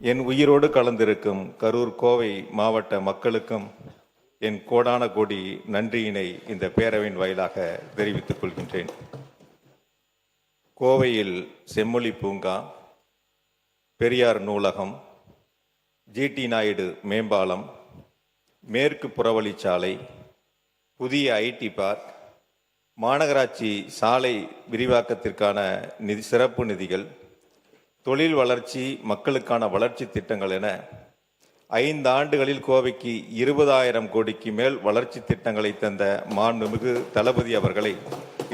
என் உயிரோடு கலந்திருக்கும் கரூர் கோவை மாவட்ட மக்களுக்கும் என் கோடான கோடி நன்றியினை இந்த பேரவையின் வாயிலாக தெரிவித்துக் கொள்கின்றேன். கோவையில் செம்மொழி பூங்கா, பெரியார் நூலகம், ஜிடி நாயுடு மேம்பாலம், மேற்கு புறவழிச்சாலை, புதிய ஐடி பார்க், மாநகராட்சி சாலை விரிவாக்கத்திற்கான சிறப்பு நிதிகள், தொழில் வளர்ச்சி, மக்களுக்கான வளர்ச்சி திட்டங்கள் என 5 ஆண்டுகளில் கோவைக்கு 20,000 கோடிக்கு மேல் வளர்ச்சி திட்டங்களை தந்த மாண்புமிகு தளபதி அவர்களை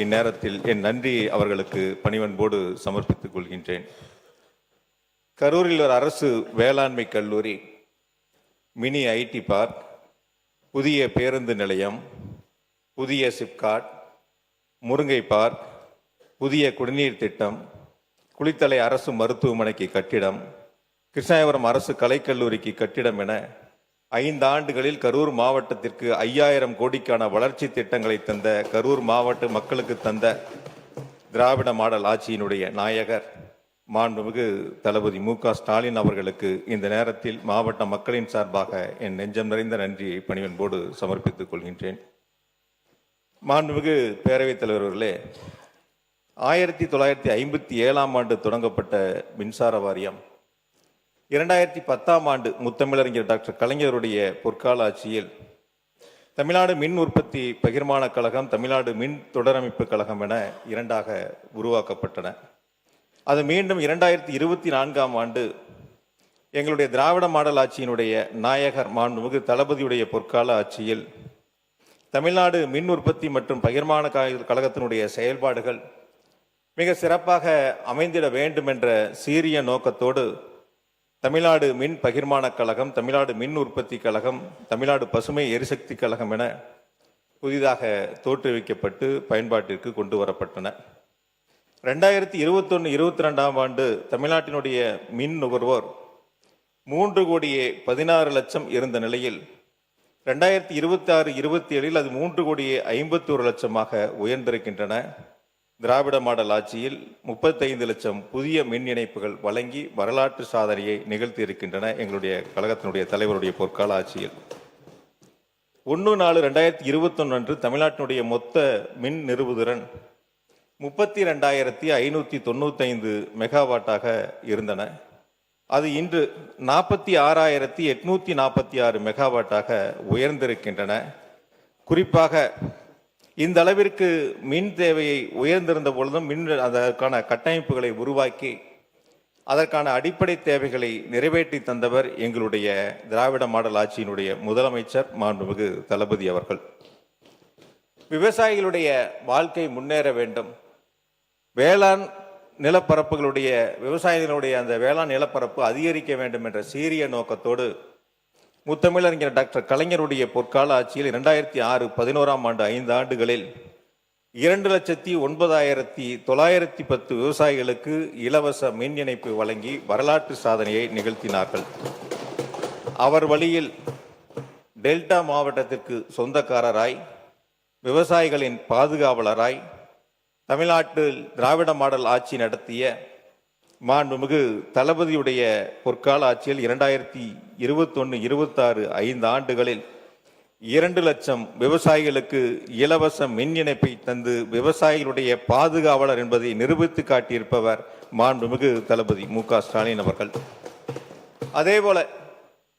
இந்நேரத்தில் என் நன்றியை அவர்களுக்கு பணிவன்போடு சமர்ப்பித்துக் கொள்கின்றேன். கரூரில் ஒரு அரசு வேளாண்மை கல்லூரி, மினி ஐடி பார்க், புதிய பேருந்து நிலையம், புதிய சிப்காட், முருங்கை பார்க், புதிய குடிநீர் திட்டம், குளித்தலை அரசு மருத்துவமனைக்கு கட்டிடம், கிருஷ்ணாயபுரம் அரசு கலைக்கல்லூரிக்கு கட்டிடம் என 5 ஆண்டுகளில் கரூர் மாவட்டத்திற்கு 5,000 கோடிக்கான வளர்ச்சி திட்டங்களை தந்த கரூர் மாவட்ட மக்களுக்கு தந்த திராவிட மாடல் ஆட்சியினுடைய நாயகர் மாண்புமிகு தளபதி மு.க.ஸ்டாலின் அவர்களுக்கு இந்த நேரத்தில் மாவட்ட மக்களின் சார்பாக என் நெஞ்சம் நிறைந்த நன்றியை பணிவன்போடு சமர்ப்பித்துக் கொள்கின்றேன். மாண்புமிகு பேரவைத் தலைவர் அவர்களே, 1957ஆம் ஆண்டு தொடங்கப்பட்ட மின்சார வாரியம் 2010ஆம் ஆண்டு முத்தமிழறிஞர் டாக்டர் கலைஞருடைய பொற்கால ஆட்சியில் தமிழ்நாடு மின் உற்பத்தி பகிர்மான கழகம், தமிழ்நாடு மின் தொடரமைப்பு கழகம் என 2ஆக உருவாக்கப்பட்டன. அது மீண்டும் 2024ஆம் ஆண்டு எங்களுடைய திராவிட மாடல் ஆட்சியினுடைய நாயகர் மாண்புமிகு தளபதியுடைய பொற்கால ஆட்சியில் தமிழ்நாடு மின் உற்பத்தி மற்றும் பகிர்மான கழகத்தினுடைய செயல்பாடுகள் மிக சிறப்பாக அமைந்திட வேண்டும் என்ற சீரிய நோக்கத்தோடு தமிழ்நாடு மின் பகிர்மான கழகம், தமிழ்நாடு மின் உற்பத்தி கழகம், தமிழ்நாடு பசுமை எரிசக்தி கழகம் என புதிதாக தோற்றுவிக்கப்பட்டு பயன்பாட்டிற்கு கொண்டு வரப்பட்டன. 2021-22ஆம் ஆண்டு தமிழ்நாட்டினுடைய மின் நுகர்வோர் 3,16,00,000 இருந்த நிலையில் 2026-27 அது 3,51,00,000 உயர்ந்திருக்கின்றன. திராவிட மாடல் ஆட்சியில் 35 லட்சம் புதிய மின் இணைப்புகள் வழங்கி வரலாற்று சாதனையை நிகழ்த்தி இருக்கின்றன. எங்களுடைய கழகத்தினுடைய தலைவருடைய பொற்கால ஆட்சியில் 1/4/2021 அன்று தமிழ்நாட்டினுடைய மொத்த மின் நிறுவுதிறன் 32,595 மெகாவாட்டாக இருந்தன. அது இன்று 46,846 மெகாவாட்டாக உயர்ந்திருக்கின்றன. குறிப்பாக இந்த அளவிற்கு மின் தேவையை உயர்ந்திருந்த பொழுதும் அதற்கான கட்டமைப்புகளை உருவாக்கி அதற்கான அடிப்படை தேவைகளை நிறைவேற்றி தந்தவர் எங்களுடைய திராவிட மாடல் ஆட்சியினுடைய முதலமைச்சர் மாண்புமிகு தளபதி அவர்கள். விவசாயிகளுடைய வாழ்க்கை முன்னேற வேண்டும், வேளாண் நிலப்பரப்புகளுடைய விவசாயிகளுடைய அந்த வேளாண் நிலப்பரப்பு அதிகரிக்க வேண்டும் என்ற சீரிய நோக்கத்தோடு முத்தமிழறிஞர் டாக்டர் கலைஞருடைய பொற்கால ஆட்சியில் 2006-11ஆம் ஆண்டு 5 ஆண்டுகளில் 2,09,910 விவசாயிகளுக்கு இலவச மின் இணைப்பு வழங்கி வரலாற்று சாதனையை நிகழ்த்தினார்கள். அவர் வழியில் டெல்டா மாவட்டத்திற்கு சொந்தக்காரராய், விவசாயிகளின் பாதுகாவலராய் தமிழ்நாட்டில் திராவிட மாடல் ஆட்சி நடத்திய மாண்புமிகு தளபதியுடைய பொற்கால ஆட்சியில் 2021-26 5 ஆண்டுகளில் 2 லட்சம் விவசாயிகளுக்கு இலவச மின் இணைப்பை தந்து விவசாயிகளுடைய பாதுகாவலர் என்பதை நிரூபித்து காட்டியிருப்பவர் மாண்புமிகு தளபதி மு.க.ஸ்டாலின் அவர்கள். அதேபோல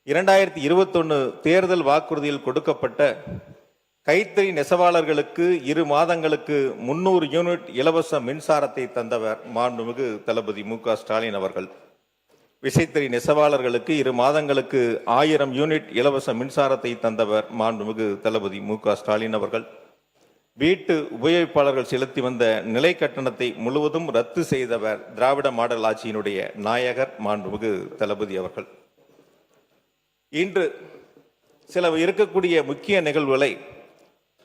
2021 தேர்தல் வாக்குறுதியில் கொடுக்கப்பட்ட கைத்தறி நெசவாளர்களுக்கு 2 மாதங்களுக்கு 300 யூனிட் இலவச மின்சாரத்தை தந்தவர் மாண்புமிகு தளபதி மு.க.ஸ்டாலின் அவர்கள். விசைத்தறி நெசவாளர்களுக்கு 2 மாதங்களுக்கு 1000 யூனிட் இலவச மின்சாரத்தை தந்தவர் மாண்புமிகு தளபதி மு.க.ஸ்டாலின் அவர்கள். வீட்டு உபயோகிப்பாளர்கள் செலுத்தி வந்த நிலை கட்டணத்தை முழுவதும் ரத்து செய்தவர் திராவிட மாடல் ஆட்சியினுடைய நாயகர் மாண்புமிகு தளபதி அவர்கள். இன்று சில இருக்கக்கூடிய முக்கிய நிகழ்வுகளை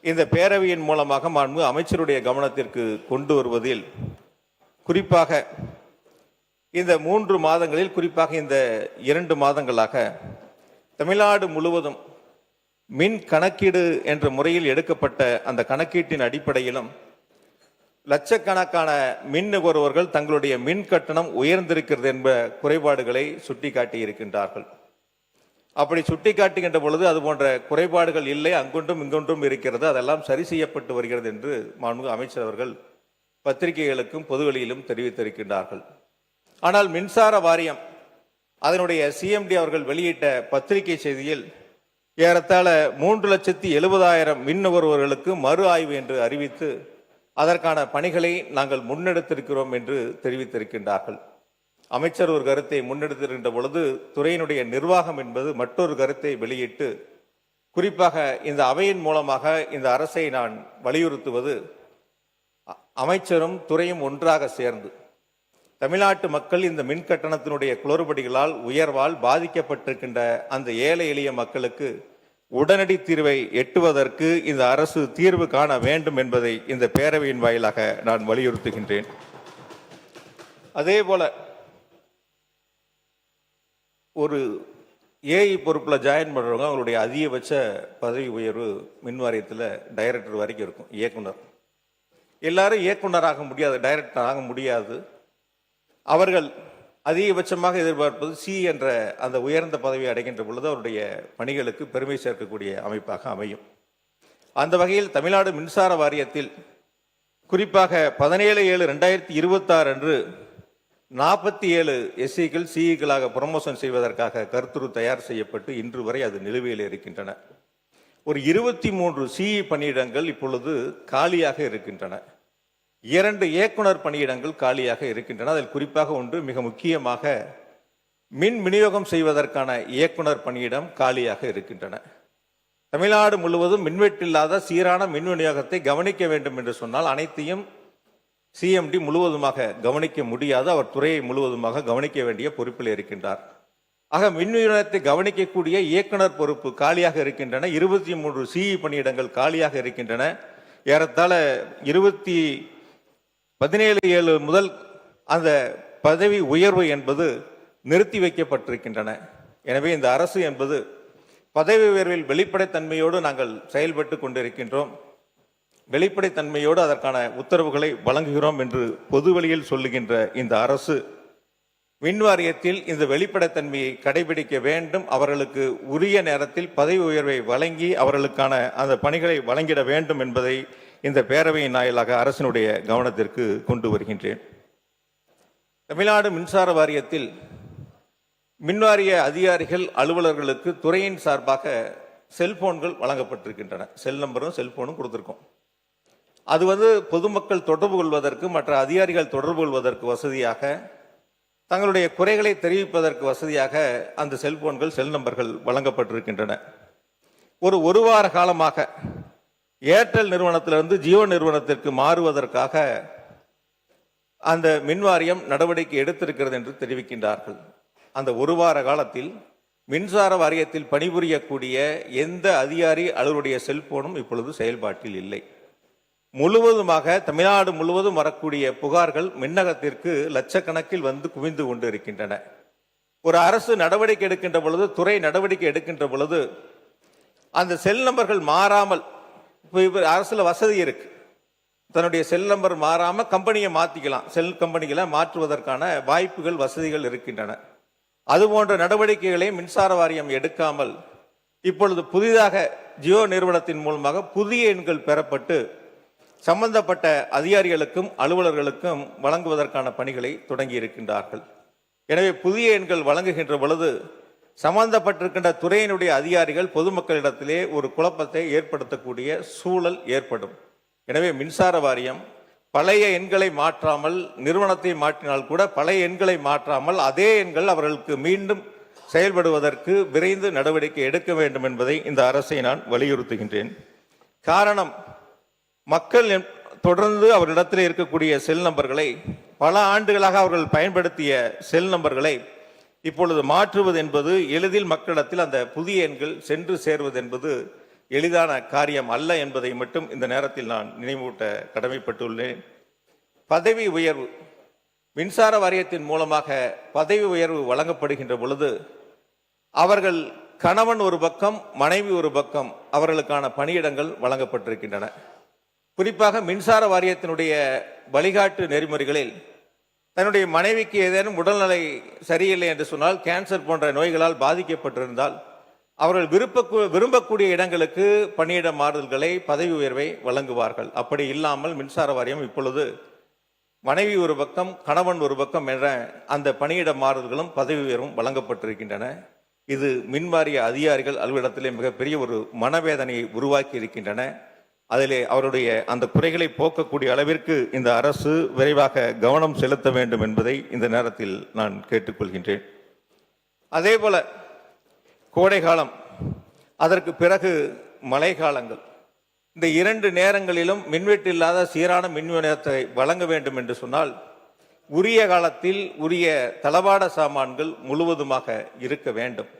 இந்த பேரவையின் மூலமாக மாண்பு அமைச்சருடைய கவனத்திற்கு கொண்டு வருவதில் குறிப்பாக இந்த 3 மாதங்களில், குறிப்பாக இந்த 2 மாதங்களாக தமிழ்நாடு முழுவதும் மின் கணக்கீடு என்ற முறையில் எடுக்கப்பட்ட அந்த கணக்கீட்டின் அடிப்படையிலும் லட்சக்கணக்கான மின் நுகர்வோர்கள் தங்களுடைய மின் கட்டணம் உயர்ந்திருக்கிறது என்ப குறைபாடுகளை சுட்டிக்காட்டி இருக்கின்றார்கள். அப்படி சுட்டிக்காட்டுகின்ற பொழுது அது போன்ற குறைபாடுகள் இல்லை, அங்கொன்றும் இங்கொன்றும் இருக்கிறது, அதெல்லாம் சரி செய்யப்பட்டு வருகிறது என்று மாண்புமிகு அமைச்சர் அவர்கள் பத்திரிகைகளுக்கும் பொதுவெளியிலும் தெரிவித்திருக்கின்றார்கள். ஆனால் மின்சார வாரியம் அதனுடைய சிஎம்டி அவர்கள் வெளியிட்ட பத்திரிகை செய்தியில் ஏறத்தாழ 3,70,000 மின் நுகர்வோர்களுக்கு மறு ஆய்வு என்று அறிவித்து அதற்கான பணிகளை நாங்கள் முன்னெடுத்திருக்கிறோம் என்று தெரிவித்திருக்கின்றார்கள். அமைச்சர் ஒரு கருத்தை முன்னெடுத்திருக்கின்ற பொழுது துறையினுடைய நிர்வாகம் என்பது மற்றொரு கருத்தை வெளியிட்டு, குறிப்பாக இந்த அவையின் மூலமாக இந்த அரசை நான் வலியுறுத்துவது, அமைச்சரும் துறையும் ஒன்றாக சேர்ந்து தமிழ்நாட்டு மக்கள் இந்த மின் கட்டணத்தினுடைய குளறுபடிகளால் உயர்வால் பாதிக்கப்பட்டிருக்கின்ற அந்த ஏழை எளிய மக்களுக்கு உடனடி தீர்வை எட்டுவதற்கு இந்த அரசு தீர்வு காண வேண்டும் என்பதை இந்த பேரவையின் வாயிலாக நான் வலியுறுத்துகின்றேன். அதேபோல ஒரு ஏஇ பொறுப்பில் ஜாயின் பண்ணுறவங்க அவங்களுடைய அதிகபட்ச பதவி உயர்வு மின் வாரியத்தில் டைரக்டர் வரைக்கும் இருக்கும். இயக்குனர் எல்லாரும் இயக்குனராக முடியாது, டைரக்டர் ஆக முடியாது. அவர்கள் அதிகபட்சமாக எதிர்பார்ப்பது சி என்ற அந்த உயர்ந்த பதவி அடைகின்ற பொழுது அவருடைய பணிகளுக்கு பெருமை சேர்க்கக்கூடிய அமைப்பாக அமையும். அந்த வகையில் தமிழ்நாடு மின்சார வாரியத்தில் குறிப்பாக 17/7/2026 அன்று 47 எஸ்சிகள் சிஇக்களாக ப்ரமோஷன் செய்வதற்காக கருத்துரு தயார் செய்யப்பட்டு இன்று வரை அது நிலுவையில் இருக்கின்றன. ஒரு 23 சிஇ பணியிடங்கள் இப்பொழுது காலியாக இருக்கின்றன. 2 இயக்குனர் பணியிடங்கள் காலியாக இருக்கின்றன. அதில் குறிப்பாக ஒன்று மிக முக்கியமாக மின் விநியோகம் செய்வதற்கான இயக்குனர் பணியிடம் காலியாக இருக்கின்றன. தமிழ்நாடு முழுவதும் மின்வெட்டில்லாத சீரான மின் விநியோகத்தை கவனிக்க வேண்டும் என்று சொன்னால் அனைத்தையும் சிஎம்டி முழுவதுமாக கவனிக்க முடியாது. அவர் துறையை முழுவதுமாக கவனிக்க வேண்டிய பொறுப்பில் இருக்கின்றார். ஆக மின் விநியோகத்தை கவனிக்கக்கூடிய இயக்குனர் பொறுப்பு காலியாக இருக்கின்றன. 23 சிஇ பணியிடங்கள் காலியாக இருக்கின்றன. ஏறத்தாழ 17/7 முதல் அந்த பதவி உயர்வு என்பது நிறுத்தி வைக்கப்பட்டிருக்கின்றன. எனவே இந்த அரசு என்பது பதவி உயர்வில் வெளிப்படைத்தன்மையோடு நாங்கள் செயல்பட்டு கொண்டிருக்கின்றோம். வெளிப்படைத்தன்மையோடு அதற்கான உத்தரவுகளை வழங்குகிறோம் என்று பொதுவெளியில் சொல்லுகின்ற இந்த அரசு மின் வாரியத்தில் இந்த வெளிப்படைத்தன்மையை கடைபிடிக்க வேண்டும். அவர்களுக்கு உரிய நேரத்தில் பதவி உயர்வை வழங்கி அவர்களுக்கான அந்த பணிகளை வழங்கிட வேண்டும் என்பதை இந்த பேரவையின் வாயிலாக அரசினுடைய கவனத்திற்கு கொண்டு வருகின்றேன். தமிழ்நாடு மின்சார வாரியத்தில் மின்வாரிய அதிகாரிகள் அலுவலர்களுக்கு துறையின் சார்பாக செல்போன்கள் வழங்கப்பட்டிருக்கின்றன. செல் நம்பரும் செல்போனும் கொடுத்திருக்கோம். அது பொதுமக்கள் தொடர்பு கொள்வதற்கு, மற்ற அதிகாரிகள் தொடர்பு கொள்வதற்கு வசதியாக, தங்களுடைய குறைகளை தெரிவிப்பதற்கு வசதியாக அந்த செல்போன்கள் செல் நம்பர்கள் வழங்கப்பட்டிருக்கின்றன. ஒரு வார காலமாக ஏர்டெல் நிறுவனத்திலிருந்து ஜியோ நிறுவனத்திற்கு மாறுவதற்காக அந்த மின்வாரியம் நடவடிக்கை எடுத்திருக்கிறது என்று தெரிவிக்கின்றார்கள். அந்த ஒரு வார காலத்தில் மின்சார வாரியத்தில் பணிபுரியக்கூடிய எந்த அதிகாரி அலுவலுடைய செல்போனும் இப்பொழுது செயல்பாட்டில் இல்லை. முழுவதுமாக தமிழ்நாடு முழுவதும் வரக்கூடிய புகார்கள் மின்னகத்திற்கு லட்சக்கணக்கில் குவிந்து கொண்டு இருக்கின்றன. ஒரு அரசு நடவடிக்கை எடுக்கின்ற பொழுது, துறை நடவடிக்கை எடுக்கின்ற பொழுது அந்த செல் நம்பர்கள் மாறாமல், அரசுல வசதி இருக்கு, தன்னுடைய செல் நம்பர் மாறாம கம்பெனியை மாத்திக்கலாம், செல் கம்பெனிகளை மாற்றுவதற்கான வாய்ப்புகள் வசதிகள் இருக்கின்றன. அதுபோன்ற நடவடிக்கைகளை மின்சார வாரியம் எடுக்காமல் இப்பொழுது புதிதாக ஜியோ நிறுவனத்தின் மூலமாக புதிய எண்கள் பெறப்பட்டு சம்பந்தப்பட்ட அதிகாரிகளுக்கும் அலுவலர்களுக்கும் வழங்குவதற்கான பணிகளை தொடங்கி இருக்கின்றார்கள். எனவே புதிய எண்கள் வழங்குகின்ற பொழுது சம்பந்தப்பட்டிருக்கின்ற துறையினுடைய அதிகாரிகள் பொதுமக்களிடத்திலே ஒரு குழப்பத்தை ஏற்படுத்தக்கூடிய சூழல் ஏற்படும். எனவே மின்சார வாரியம் பழைய எண்களை மாற்றாமல், நிறுவனத்தை மாற்றினால் கூட பழைய எண்களை மாற்றாமல் அதே எண்கள் அவர்களுக்கு மீண்டும் செயல்படுவதற்கு விரைந்து நடவடிக்கை எடுக்க வேண்டும் என்பதை இந்த அரசை நான் வலியுறுத்துகின்றேன். காரணம், மக்கள் தொடர்ந்து அவர்களிடத்தில் இருக்கக்கூடிய செல் நம்பர்களை, பல ஆண்டுகளாக அவர்கள் பயன்படுத்திய செல் நம்பர்களை இப்பொழுது மாற்றுவது என்பது எளிதில் மக்களிடத்தில் அந்த புதிய எண்கள் சென்று சேர்வது என்பது எளிதான காரியம் அல்ல என்பதை மட்டும் இந்த நேரத்தில் நான் நினைவூட்ட கடமைப்பட்டுள்ளேன். பதவி உயர்வு, மின்சார வாரியத்தின் மூலமாக பதவி உயர்வு வழங்கப்படுகின்ற பொழுது அவர்கள் கணவன் ஒரு பக்கம், மனைவி ஒரு பக்கம், அவர்களுக்கான பணியிடங்கள் வழங்கப்பட்டிருக்கின்றன. குறிப்பாக மின்சார வாரியத்தினுடைய வழிகாட்டு நெறிமுறைகளில் தன்னுடைய மனைவிக்கு ஏதேனும் உடல்நிலை சரியில்லை என்று சொன்னால், கேன்சர் போன்ற நோய்களால் பாதிக்கப்பட்டிருந்தால் அவர்கள் விரும்பக்கூடிய இடங்களுக்கு பணியிட மாறுதல்களை, பதவி உயர்வை வழங்குவார்கள். அப்படி இல்லாமல் மின்சார வாரியம் இப்பொழுது மனைவி ஒரு பக்கம், கணவன் ஒரு பக்கம் என்ற அந்த பணியிட மாறுதல்களும் பதவி உயர்வும் வழங்கப்பட்டிருக்கின்றன. இது மின்வாரிய அதிகாரிகள் அலுவலகத்திலே மிகப்பெரிய ஒரு மனவேதனையை உருவாக்கி இருக்கின்றன. அதிலே அவருடைய அந்த குறைகளை போக்கக்கூடிய அளவிற்கு இந்த அரசு விரைவாக கவனம் செலுத்த வேண்டும் என்பதை இந்த நேரத்தில் நான் கேட்டுக்கொள்கின்றேன். அதே போல கோடை காலம், அதற்கு பிறகு மழை காலங்கள், இந்த 2 நேரங்களிலும் மின்வெட்டு இல்லாத சீரான மின் விநியோகத்தை வழங்க வேண்டும் என்று சொன்னால், உரிய காலத்தில் உரிய தளவாட சாமான்கள் முழுவதுமாக இருக்க வேண்டும்.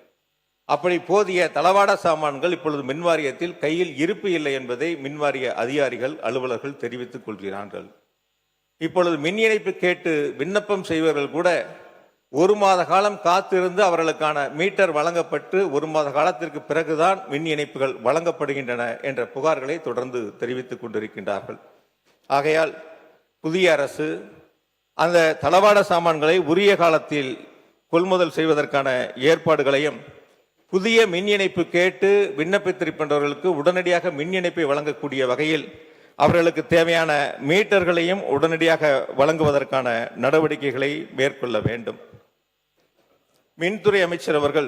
அப்படி போதிய தளவாட சாமான்கள் இப்பொழுது மின்வாரியத்தில் கையில் இருப்பு இல்லை என்பதை மின்வாரிய அதிகாரிகள், அலுவலர்கள் தெரிவித்துக் கொள்கிறார்கள். இப்பொழுது மின் இணைப்பு கேட்டு விண்ணப்பம் செய்வர்கள் கூட 1 மாத காலம் காத்திருந்து அவர்களுக்கான மீட்டர் வழங்கப்பட்டு 1 மாத காலத்திற்கு பிறகுதான் மின் இணைப்புகள் வழங்கப்படுகின்றன என்ற புகார்களை தொடர்ந்து தெரிவித்துக் கொண்டிருக்கின்றார்கள். ஆகையால் புதிய அரசு அந்த தளவாட சாமான்களை உரிய காலத்தில் கொள்முதல் செய்வதற்கான ஏற்பாடுகளையும், புதிய மின் இணைப்பு கேட்டு விண்ணப்பித்திருக்கின்றவர்களுக்கு உடனடியாக மின் இணைப்பை வழங்கக்கூடிய வகையில் அவர்களுக்கு தேவையான மீட்டர்களையும் உடனடியாக வழங்குவதற்கான நடவடிக்கைகளை மேற்கொள்ள வேண்டும். மின்துறை அமைச்சர் அவர்கள்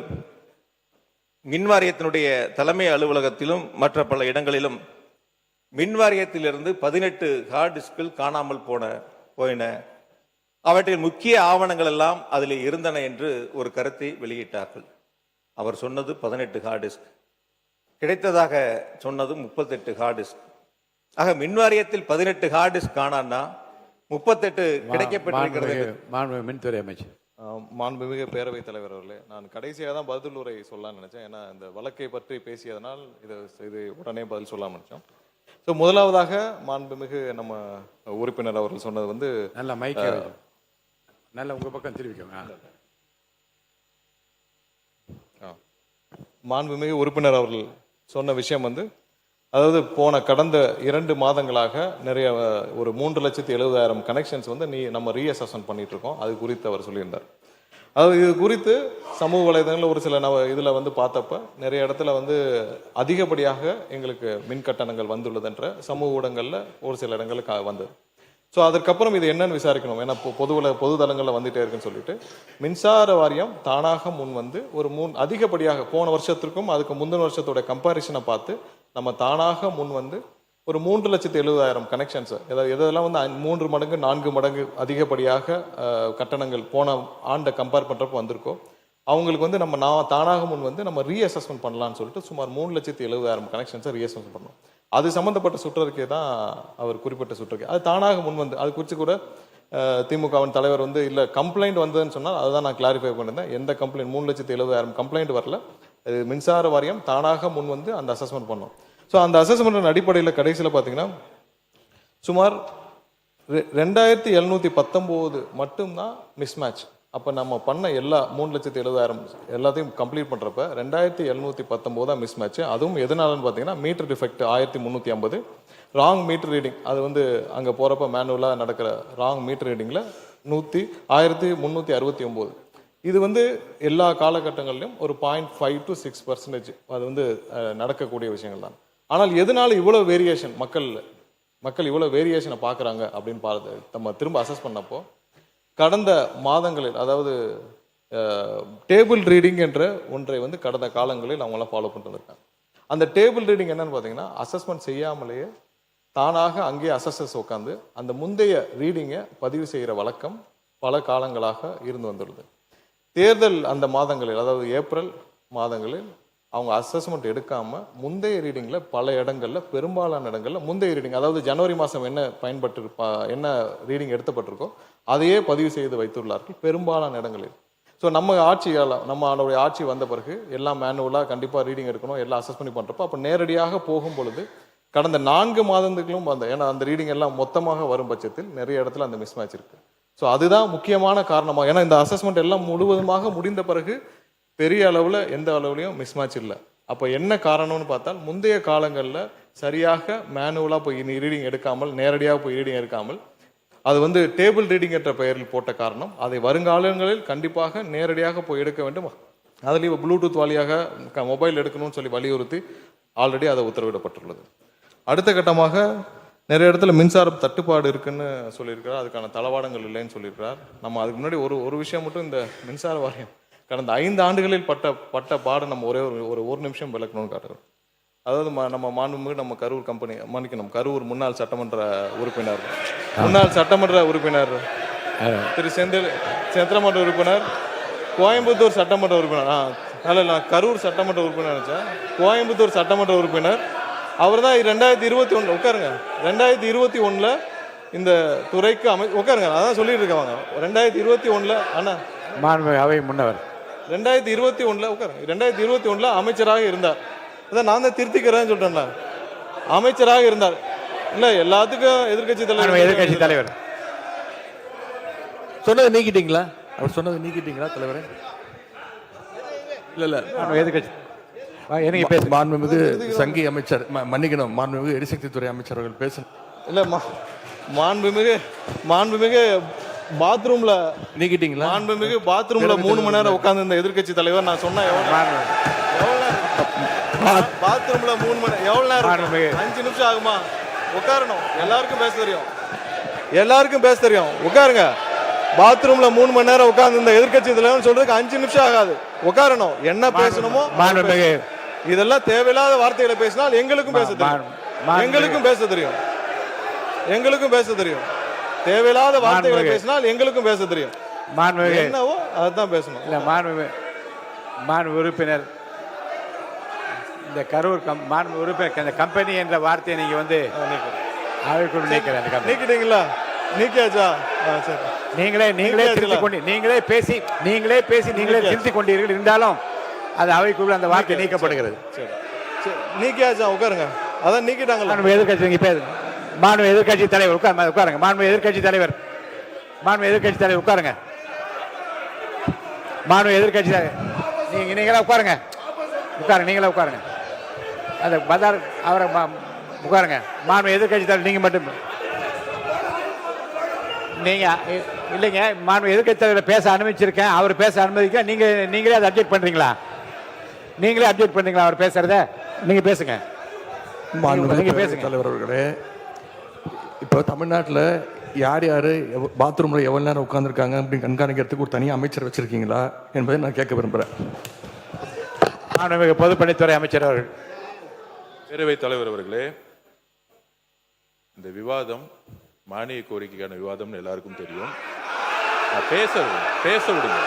மின்வாரியத்தினுடைய தலைமை அலுவலகத்திலும் மற்ற பல இடங்களிலும் மின்வாரியத்திலிருந்து 18 ஹார்ட் டிஸ்கில் காணாமல் போயின, அவற்றில் முக்கிய ஆவணங்கள் எல்லாம் அதில் இருந்தன என்று ஒரு கருத்தை வெளியிட்டார்கள். அவர் சொன்னது 18 ஹார்ட் டிஸ்க், கிடைத்ததாக சொன்னது 38 ஹார்ட் டிஸ்க். ஆக மின்வாரியத்தில் 18 ஹார்ட் டிஸ்க் காணான்னா 38 கிடைக்கப்பட்டிருக்கிறது. மின்துறை அமைச்சர். மாண்புமிகு பேரவைத் தலைவர் அவர்களே, நான் கடைசியாக தான் பதில் உரை சொல்லலாம்னு நினைச்சேன். ஏன்னா இந்த வழக்கை பற்றி பேசியதனால் இது உடனே பதில் சொல்லாமல் நினைச்சோம். ஸோ முதலாவதாக மாண்புமிகு நம்ம உறுப்பினர் அவர்கள் சொன்னது நல்ல மைக், நல்ல உங்க பக்கம் தெரிவிக்கோங்க. மாண்புமிகு உறுப்பினர் அவர்கள் சொன்ன விஷயம் அதாவது கடந்த 2 மாதங்களாக நிறைய ஒரு 3,70,000 கனெக்ஷன்ஸ் நம்ம ரீஅசஸ்மெண்ட் பண்ணிட்டு இருக்கோம். அது குறித்து அவர் சொல்லியிருந்தார். அதாவது இது குறித்து சமூக வலைதளங்களில் ஒரு சில இதில் பார்த்தப்ப நிறைய இடத்துல அதிகப்படியாக எங்களுக்கு மின் கட்டணங்கள் வந்துள்ளது என்ற சமூக ஊடகங்களில் ஒரு சில இடங்களுக்கு வந்தது. ஸோ அதற்கப்புறம் இது என்னன்னு விசாரிக்கணும். ஏன்னா பொது தளங்களில் வந்துட்டே இருக்குன்னு சொல்லிட்டு மின்சார வாரியம் தானாக முன் ஒரு அதிகப்படியாக போன வருஷத்திற்கும் அதுக்கு முந்தின வருஷத்தோட கம்பாரிசனை பார்த்து நம்ம தானாக முன் ஒரு 3,70,000 கனெக்ஷன்ஸ், இதெல்லாம் 3 மடங்கு 4 மடங்கு அதிகப்படியாக கட்டணங்கள் போன ஆண்டை கம்பேர் பண்ணுறப்போ வந்திருக்கோம். அவங்களுக்கு நம்ம தானாக முன் நம்ம ரீஅசஸ்மெண்ட் பண்ணலான்னு சொல்லிட்டு சுமார் 3,70,000 கனெக்ஷன்ஸை ரீஅசஸ்மெண்ட் பண்ணோம். அது சம்மந்தப்பட்ட சுற்றறிக்கை தான் அவர் குறிப்பிட்ட சுற்றறிக்கை. அது தானாக முன் அது குறித்து கூட திமுகவின் தலைவர் இல்லை கம்ப்ளைண்ட் வந்ததுன்னு சொன்னால் அதுதான் நான் கிளாரிஃபை பண்ணியிருந்தேன். எந்த கம்ப்ளைண்ட் 3,70,000 கம்ப்ளைண்ட் வரல. இது மின்சார வாரியம் தானாக முன் அந்த அசஸ்மெண்ட் பண்ணோம். ஸோ அந்த அசஸ்மெண்ட் அடிப்படையில் கடைசியில் பார்த்தீங்கன்னா சுமார் 2,719 மட்டும்தான் மிஸ்மேட்ச். அப்போ நம்ம பண்ண எல்லா 3,70,000 எல்லாத்தையும் கம்ப்ளீட் பண்ணுறப்ப 2,719 தான் மிஸ்மேட்ச். அதுவும் எதனாலன்னு பார்த்தீங்கன்னா meter defect 1,350, wrong meter reading, அது அங்கே போகிறப்ப மேனுவலாக நடக்கிற ராங் மீட்டர் ரீடிங்கில் 1,369. இது எல்லா காலகட்டங்களிலும் ஒரு 0.5 to 6% அது நடக்கக்கூடிய விஷயங்கள் தான். ஆனால் எதனால இவ்வளோ வேரியேஷன் மக்கள் இவ்வளோ வேரியேஷனை பார்க்குறாங்க அப்படின்னு நம்ம திரும்ப அசஸ் பண்ணப்போ கடந்த மாதங்களில், அதாவது டேபிள் ரீடிங் என்ற ஒன்றை கடந்த காலங்களில் அவங்களாம் ஃபாலோ பண்ணிட்டு வந்திருக்காங்க. அந்த டேபிள் ரீடிங் என்னன்னு பார்த்தீங்கன்னா அசஸ்மெண்ட் செய்யாமலேயே தானாக அங்கேயே அசஸஸ் உட்காந்து அந்த முந்தைய ரீடிங்கை பதிவு செய்கிற வழக்கம் பல காலங்களாக இருந்து வந்துள்ளது. தேர்தல் அந்த மாதங்களில், அதாவது ஏப்ரல் மாதங்களில் அவங்க அசஸ்மெண்ட் எடுக்காமல் முந்தைய ரீடிங்கில் பல இடங்களில், பெரும்பாலான இடங்களில் முந்தைய ரீடிங், அதாவது ஜனவரி மாதம் என்ன ரீடிங் எடுத்தப்பட்டிருக்கோ அதையே பதிவு செய்து வைத்துள்ளார்கள் பெரும்பாலான இடங்களில். ஸோ நம்மளுடைய ஆட்சி வந்த பிறகு எல்லாம் மேனுவலாக கண்டிப்பாக ரீடிங் எடுக்கணும், எல்லாம் அசஸ் பண்ணி பண்ணுறப்போ அப்போ நேரடியாக போகும் பொழுது கடந்த 4 மாதங்களுக்கும் ஏன்னா அந்த ரீடிங் எல்லாம் மொத்தமாக வரும் பட்சத்தில் நிறைய இடத்துல அந்த மிஸ்மேட்ச் இருக்கு. ஸோ அதுதான் முக்கியமான காரணமாக. ஏன்னா இந்த அசஸ்மெண்ட் எல்லாம் முழுவதுமாக முடிந்த பிறகு பெரிய அளவில் எந்த அளவுலையும் மிஸ்மேட்ச் இல்லை. அப்போ என்ன காரணம்னு பார்த்தால் முந்தைய காலங்களில் சரியாக மேனுவலாக போய் ரீடிங் எடுக்காமல், நேரடியாக போய் ரீடிங் எடுக்காமல், அது வந்து டேபிள் ரீடிங் என்ற பெயரில் போட்ட காரணம், அதை வருங்காலங்களில் கண்டிப்பாக நேரடியாக போய் எடுக்க வேண்டும். அதுலேயும் ப்ளூடூத் வழியாக மொபைல் எடுக்கணும்னு சொல்லி வலியுறுத்தி ஆல்ரெடி அதை உத்தரவிடப்பட்டுள்ளது. அடுத்த கட்டமாக நிறைய இடத்துல மின்சார தட்டுப்பாடு இருக்குன்னு சொல்லியிருக்கிறார். அதுக்கான தளவாடங்கள் இல்லைன்னு சொல்லியிருக்கிறார். நம்ம அதுக்கு முன்னாடி ஒரு விஷயம் மட்டும், இந்த மின்சார வாரியம் கடந்த 5 ஆண்டுகளில் பட்ட பாடு நம்ம ஒரு நிமிஷம் விளக்கணும்னு காட்டுறோம். அதாவது நம்ம மாண்புமிகு நம்ம கரூர் கம்பெனி மன்னிக்கணும், கரூர் முன்னாள் சட்டமன்ற உறுப்பினர் திரு சந்திரமன்ற உறுப்பினர், கோயம்புத்தூர் சட்டமன்ற உறுப்பினர், இல்ல கரூர் சட்டமன்ற உறுப்பினர் நினைச்சேன், கோயம்புத்தூர் சட்டமன்ற உறுப்பினர். அவர் தான் 2021 உட்காருங்க, 2021 இந்த துறைக்கு உட்காருங்க, அதான் சொல்லிட்டு இருக்காங்க. 2021 அண்ணா அவை முன்னவர் 2021 உட்காருங்க, 2021 அமைச்சராக இருந்தார். அதான் நான் தான் திருத்திக்கிறேன்னு சொல்றேன்ல, அமைச்சராக இருந்தார். இல்ல எல்லாத்துக்கும் எதிர்கட்சி தலைவர் சொன்னதை நீக்கிட்டீங்களா? அவர் சொன்னதை நீக்கிட்டீங்களா தலைவரே? இல்ல எதிர்கட்சி எனக்கு பேச மாண்புமிகு சங்கி அமைச்சர் மன்னிக்கணும், மாண்புமிகு எரிசக்தி துறை அமைச்சர் அவர்கள் பேச இல்ல மாண்புமிகு பாத்ரூம்ல நீக்கிட்டீங்களா? மாண்புமிகு பாத்ரூம்ல 3 மணி நேரம் உட்கார்ந்து இந்த எதிர்கட்சி தலைவர் நான் சொன்னா பாத்ரூம்ல 3 மணி எவ்வளவு நேரம்? 5 நிமிஷம் ஆகுமா? உட்காரணும். எல்லாருக்கும் பேச தெரியும். உட்காருங்க. பாத்ரூம்ல 3 மணி நேரம் உட்கார்ந்து இந்த எதிர்கட்சி தலைவர் சொல்றதுக்கு 5 நிமிஷம் ஆகாது. உட்காரணும். என்ன பேசணுமோ இதெல்லாம் தேவையில்லாத வார்த்தைகளை பேசினால் எங்களுக்கும் பேச தெரியும். தேவையில்லாத வார்த்தைகளை பேசினால் எங்களுக்கும் பேச தெரியும். என்னவோ அதான் பேசணும். இல்ல மாண்பு உறுப்பினர், இந்த கரூர் மாண்பு உறுப்பினர் இந்த கம்பெனி என்ற வார்த்தையை நீங்க வந்து அவைக்குள் நீக்கிட்டீங்களா? நீக்கியாச்சா? சரி. நீங்களே பேசி திருத்திக் கொண்டீர்கள். இருந்தாலும் அது அவைக்குள்ள அந்த வார்த்தை நீக்கப்படுகிறது. நீக்கியாச்சா? உட்காருங்க. அதான் நீக்கிட்டாங்களா? மாண்பு எதிர்கட்சி தலைவர் உட்காருங்க. மாண்பு எதிர்கட்சி தலைவர் உட்காருங்க. மாண்பு எதிர்கட்சி நீங்களா உட்காருங்க. அந்த பதார் அவரை உட்காருங்க. மாண்பு எதிர்கட்சி தலைவர் நீங்க மட்டும் நீங்க இல்லைங்க. மாண்பு எதிர்கட்சி தலைவர் பேச அனுமதிச்சிருக்கேன். அவர் பேச அனுமதிக்க நீங்களே அதை அப்டேட் பண்றீங்களா? அவர் பேசுறத நீங்க பேசுங்க. தலைவர் அவர்களே, இப்போ தமிழ்நாட்டில் யார் பாத்ரூம்ல எவ்வளவு நேரம் உட்கார்ந்துருக்காங்க அப்படின்னு கண்காணிக்கிறதுக்கு ஒரு தனியாக அமைச்சர் வச்சிருக்கீங்களா என்பதை நான் கேட்க விரும்புகிறேன். பொதுப்பணித்துறை அமைச்சர் அவர்கள். பேரவைத் தலைவர் அவர்களே, இந்த விவாதம் மானிய கோரிக்கைக்கான விவாதம் எல்லாருக்கும் தெரியும். பேச விடுங்க.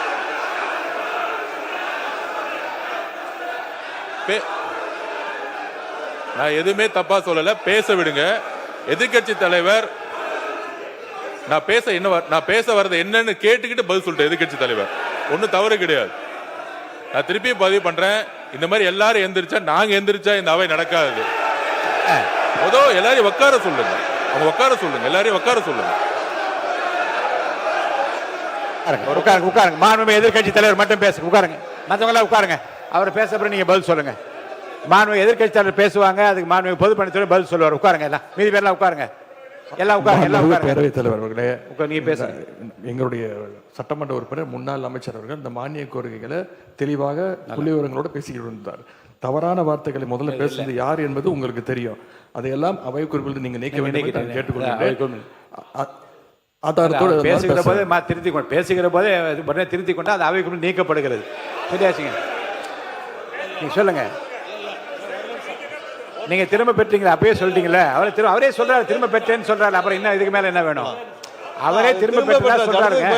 நான் எதுவுமே தப்பா சொல்லல, பேச விடுங்க. எதிர்கட்சி தலைவர் நான் பேச வர்றது என்னன்னு கேட்டுக்கிட்டு பதில் சொல்லிட்டேன். எதிர்கட்சி தலைவர் ஒன்னும் தவறு கிடையாது. நான் திருப்பியும் பதிவு பண்றேன், இந்த மாதிரி எல்லாரும் எந்திரிச்சா நாங்க எந்திரிச்சா இந்த அவை நடக்காது. எல்லாரையும் உட்கார சொல்லுங்க. எல்லாரையும் உட்கார சொல்லுங்க. உட்காருங்க. மாண்புமிகு எதிர்கட்சி தலைவர் மட்டும் பேசுங்க. உட்காருங்க. மற்றவங்க எல்லாம் உட்காருங்க. அவர் பேச அப்புறம் நீங்க பதில் சொல்லுங்க. மாண்புமிகு எதிர்கட்சி தலைவர் பேசுவாங்க, அதுக்கு மாண்புமிகு பொதுப்பணித்துறை பதில் சொல்லுவார். உட்காருங்க. எல்லாம் மீதி பேர்லாம் உட்காருங்க. பேரவைத் தலைவர் அவர்களே, நீங்க பேசுங்க. எங்களுடைய சட்டமன்ற உறுப்பினர் முன்னாள் அமைச்சர் அவர்கள் இந்த மானிய கோரிக்கைகளை தெளிவாக புள்ளிவிவரங்களோட பேசிக்கிட்டு இருந்தார். தவறான வார்த்தைகளை முதல்ல பேசுறது யார் என்பது உங்களுக்கு தெரியும். அதையெல்லாம் அவை குறிப்பில் நீங்க நீக்க வேண்டும் கேட்டுக்கொள்கிறேன். பேசுகிற போதே திருத்தி கொண்டு அது அவைக்குள் நீக்கப்படுகிறது. சரியாச்சுங்க? நீங்க சொல்லுங்க. நீங்க திரும்ப பெற்றீங்களா? அப்பயே சொல்லிட்டீங்களா? அவரே சொல்றாரு திரும்ப பெற்றேன்னு சொல்றாரு. அப்புறம் என்ன இதுக்கு மேல என்ன வேணும்? அவரே திரும்ப பெற்றா சொல்றாருங்க.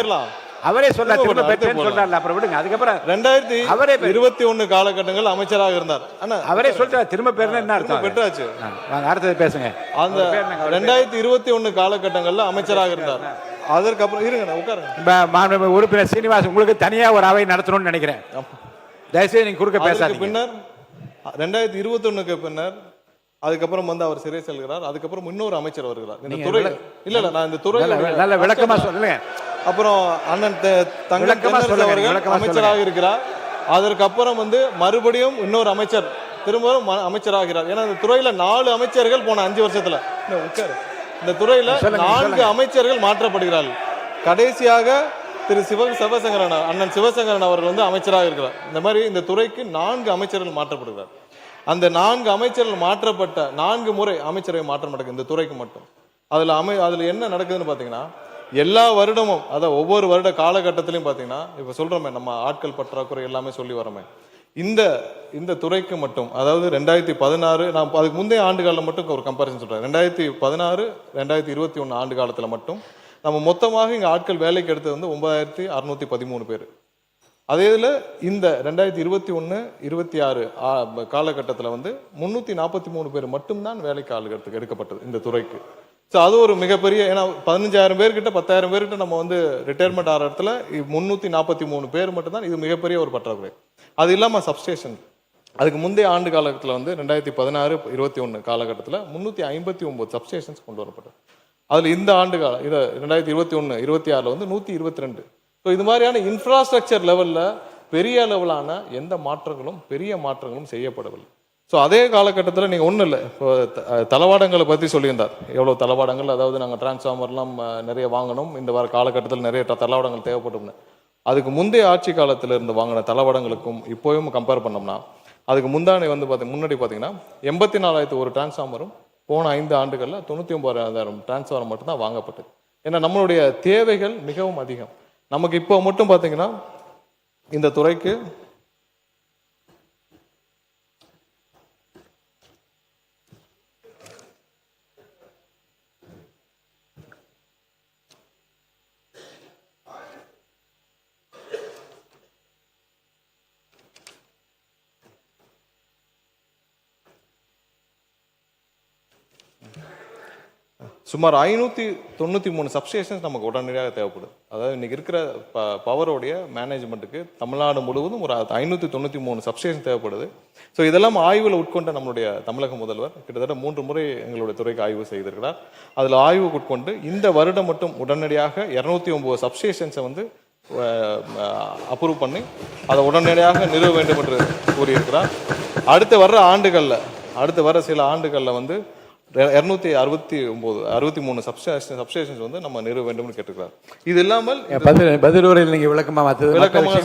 அவரே சொல்றாரு திரும்ப பெற்றேன்னு சொல்றாரு. அப்புறம் விடுங்க. அதுக்கப்புறம் 2021 காலகட்டங்கள் அமைச்சராக இருந்தார். அவரே சொல்றாரு திரும்ப பெறனா என்ன அர்த்தம்? பெற்றாச்சு. வாங்க அடுத்தது பேசுங்க. அந்த 2021 காலகட்டங்கள்ல அமைச்சராக இருந்தார். அதற்கப்புறம் இருங்க, உட்காருங்க. உறுப்பினர் சீனிவாசன், உங்களுக்கு தனியா ஒரு அவை நடத்தணும்னு நினைக்கிறேன். தயவுசெய்து நீங்க குறுக்க பேசாதீங்க. பின்னர் 2021 பின்னர் அதுக்கப்புறம் அவர் சிறை செல்கிறார். அதுக்கப்புறம் இன்னொரு அமைச்சர் வருகிறார். இந்த துறை நான் இந்த துறையில நல்ல விளக்கமா சொல்லுங்க. அப்புறம் அண்ணன் தங்கம் அவர்கள் அமைச்சராக இருக்கிறார். அதற்கப்புறம் மறுபடியும் இன்னொரு அமைச்சர் திரும்பவும் அமைச்சராகிறார். ஏன்னா இந்த துறையில 4 அமைச்சர்கள் போன 5 வருஷத்துல இந்த துறையில 4 அமைச்சர்கள் மாற்றப்படுகிறார்கள். கடைசியாக திரு சிவசங்கரன் அண்ணன் சிவசங்கரன் அவர்கள் வந்து அமைச்சராக இருக்கிறார். இந்த மாதிரி இந்த துறைக்கு 4 அமைச்சர்கள் மாற்றப்படுகிறார். அந்த 4 அமைச்சர்கள் மாற்றப்பட்ட 4 முறை அமைச்சரவை மாற்றம் நடக்குது இந்த துறைக்கு மட்டும். அதுல என்ன நடக்குதுன்னு பாத்தீங்கன்னா, எல்லா வருடமும் அதாவது ஒவ்வொரு வருட காலகட்டத்திலையும் பாத்தீங்கன்னா, இப்ப சொல்றோமே நம்ம ஆட்கள் பற்றாக்குறை எல்லாமே சொல்லி வரமே, இந்த துறைக்கு மட்டும் அதாவது 2016 நான் அதுக்கு முந்தைய ஆண்டு காலம் மட்டும் ஒரு கம்பாரிசன் சொல்றேன். 2016 2021 ஆண்டு காலத்துல மட்டும் நம்ம மொத்தமாக இங்க ஆட்கள் வேலைக்கு எடுத்தது வந்து 9613 பேர். அதே இதில் இந்த 2021 26 காலகட்டத்தில் வந்து 343 பேர் மட்டும்தான் வேலைக்கு ஆளுகிறதுக்கு எடுக்கப்பட்டது இந்த துறைக்கு. ஸோ அது ஒரு மிகப்பெரிய, ஏன்னா 15,000 பேர்கிட்ட 10,000 பேர்கிட்ட நம்ம வந்து ரிட்டையர்மெண்ட் ஆகிற இடத்துல 343 பேர் மட்டும்தான், இது மிகப்பெரிய ஒரு பற்றாக்குறை. அது இல்லாமல் சப்ஸ்டேஷன் அதுக்கு முந்தைய ஆண்டு காலகட்டத்தில் வந்து 2016-21 காலகட்டத்தில் 359 சப்ஸ்டேஷன்ஸ் கொண்டு வரப்பட்டது. அதில் இந்த ஆண்டு காலம் இதை 2021-26 வந்து 122. ஸோ இது மாதிரியான இன்ஃப்ராஸ்ட்ரக்சர் லெவலில் பெரிய லெவலான எந்த மாற்றங்களும் பெரிய மாற்றங்களும் செய்யப்படவில்லை. ஸோ அதே காலகட்டத்தில் நீங்கள் ஒன்றும் இல்லை, இப்போ தளவாடங்களை பற்றி சொல்லியிருந்தார். எவ்வளோ தளவாடங்கள், அதாவது நாங்கள் டிரான்ஸ்ஃபார்மர்லாம் நிறைய வாங்கணும், இந்த வார காலகட்டத்தில் நிறைய தளவாடங்கள் தேவைப்படும்னு. அதுக்கு முந்தைய ஆட்சி காலத்தில் இருந்து வாங்கின தளவாடங்களுக்கும் இப்போயும் கம்பேர் பண்ணோம்னா, அதுக்கு முன்னாடி பார்த்தீங்கன்னா 84,000 ஒரு டிரான்ஸ்ஃபார்மரும் போன 5 ஆண்டுகளில் 99,000 டிரான்ஸ்ஃபார்மர் மட்டும்தான் வாங்கப்பட்டது. ஏன்னா நம்மளுடைய தேவைகள் மிகவும் அதிகம். நமக்கு இப்போ மட்டும் பார்த்தீங்கன்னா இந்த துறைக்கு சுமார் 593 சப்ஸ்டேஷன்ஸ் நமக்கு உடனடியாக தேவைப்படுது. அதாவது இன்னைக்கு இருக்கிற பவரோடைய மேனேஜ்மெண்ட்டுக்கு தமிழ்நாடு முழுவதும் ஒரு 593 சப்ஸ்டேஷன் தேவைப்படுது. ஸோ இதெல்லாம் ஆய்வில் உட்கொண்ட நம்மளுடைய தமிழக முதல்வர் கிட்டத்தட்ட 3 முறை எங்களுடைய துறைக்கு ஆய்வு செய்திருக்கிறார். அதில் ஆய்வு உட்கொண்டு இந்த வருடம் மட்டும் உடனடியாக 209 சப்ஸ்டேஷன்ஸை வந்து அப்ரூவ் பண்ணி அதை உடனடியாக நிறுவ வேண்டும் என்று கூறியிருக்கிறார். அடுத்து வர சில ஆண்டுகளில் வந்து 263 சப்ஸ்டேஷன்ஸ் வந்து நம்ம நிறுவ வேண்டும் கேட்டுக்கிறார். இது இல்லாமல் பதில் நீங்க விளக்கமா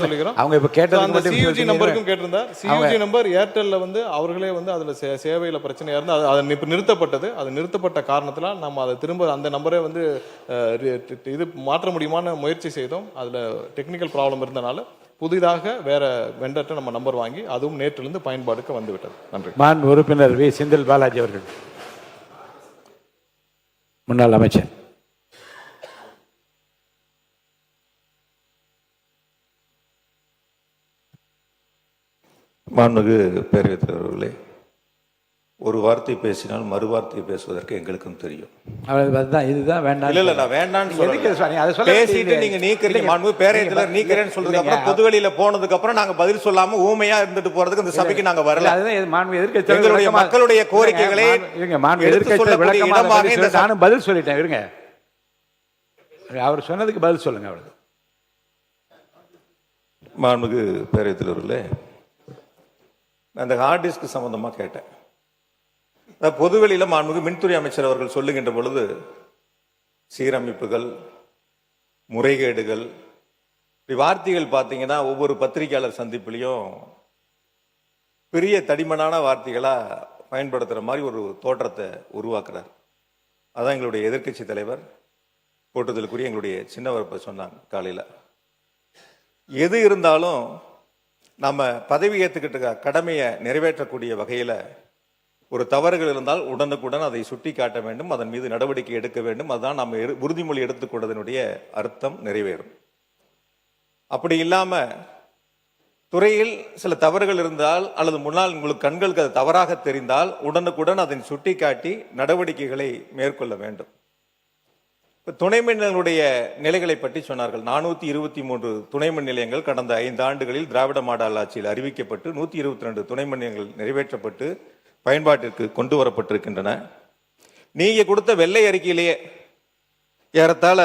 சொல்லிக்கிறோம். அவங்க இப்ப கேட்ட சியூஜி நம்பருக்கும் கேட்டிருந்தார். சியூஜி நம்பர் ஏர்டெல்ல வந்து அவர்களே வந்து அதுல சேவையில பிரச்சனையா இருந்து அது இப்ப நிறுத்தப்பட்டது. அது நிறுத்தப்பட்ட காரணத்தினால் நம்ம அதை திரும்ப அந்த நம்பரே வந்து இது மாற்ற முடியுமான முயற்சி செய்தோம். அதுல டெக்னிக்கல் ப்ராப்ளம் இருந்தனால புதிதாக வேற வெண்டர்ட்ட நம்ம நம்பர் வாங்கி அதுவும் நேற்றிலிருந்து பயன்பாடுக்கு வந்துவிட்டது. நன்றி. மான் உறுப்பினர் வி செந்தில் பாலாஜி அவர்கள், முன்னாள் அமைச்சர். மாண்புமிகு பேரவைத் தலைவர்களே, ஒரு வார்த்தை பேசினால் மறு வார்த்தை பேசுவதற்கு எங்களுக்கும் தெரியும். இதுதான் வேண்டாம். இல்ல நான் வேண்டாம்னு சொல்றேன். பேசிட்டு நீங்க நீக்கிறீங்க. மாண்புமிகு பேரவைத் தலைவர் நீக்கிறேன்னு சொல்றதுக்கு அப்புறம் பொதுவெளியில போனதுக்கு அப்புறம் நாங்க பதில் சொல்லாம ஊமையா இருந்துட்டு போறதுக்கு இந்த சபைக்கு நாங்க வரல. எங்களுடைய மக்களுடைய கோரிக்கைகளை நானும் பதில் சொல்லிட்டேன். இருங்க, அவர் சொன்னதுக்கு பதில் சொல்லுங்க. அவருக்கு மாண்புமிகு பேரவைத் தலைவர்களே, நான் இந்த ஹார்ட் டிஸ்க் சம்பந்தமா கேட்டேன். பொதுவெளியில மாண்புமிகு மின்துறை அமைச்சர் அவர்கள் சொல்லுகின்ற பொழுது சீரமைப்புகள், முறைகேடுகள், வார்த்தைகள் பார்த்தீங்கன்னா ஒவ்வொரு பத்திரிகையாளர் சந்திப்பிலையும் பெரிய தடிமனான வார்த்தைகளா பயன்படுத்துற மாதிரி ஒரு தோற்றத்தை உருவாக்குறார். அதான் எங்களுடைய எதிர்க்கட்சி தலைவர் போட்டதற்குரிய எங்களுடைய சின்னவரப்ப சொன்னாங்க காலையில். எது இருந்தாலும் நம்ம பதவி ஏற்றுக்கிட்ட கடமையை நிறைவேற்றக்கூடிய வகையில் ஒரு தவறுகள் இருந்தால் உடனுக்குடன் அதை சுட்டி காட்ட வேண்டும், அதன் மீது நடவடிக்கை எடுக்க வேண்டும். அதுதான் நம்ம உறுதிமொழி எடுத்துக்கொண்டதனுடைய அர்த்தம் நிறைவேறும். அப்படி இல்லாம துறையில் சில தவறுகள் இருந்தால் அல்லது முன்னால் உங்களுக்கு கண்களுக்கு அது தவறாக தெரிந்தால் உடனுக்குடன் அதை சுட்டி காட்டி நடவடிக்கைகளை மேற்கொள்ள வேண்டும். துணை மின் நிலையங்களுடைய நிலைகளை பற்றி சொன்னார்கள். 423 துணை மின் நிலையங்கள் கடந்த 5 ஆண்டுகளில் திராவிட மாடல் ஆட்சியில் அறிவிக்கப்பட்டு 122 துணை மின் நிலையங்கள் நிறைவேற்றப்பட்டு பயன்பாட்டிற்கு கொண்டு வரப்பட்டிருக்கின்றன. நீங்க கொடுத்த வெள்ளை அறிக்கையிலேயே ஏறத்தாழ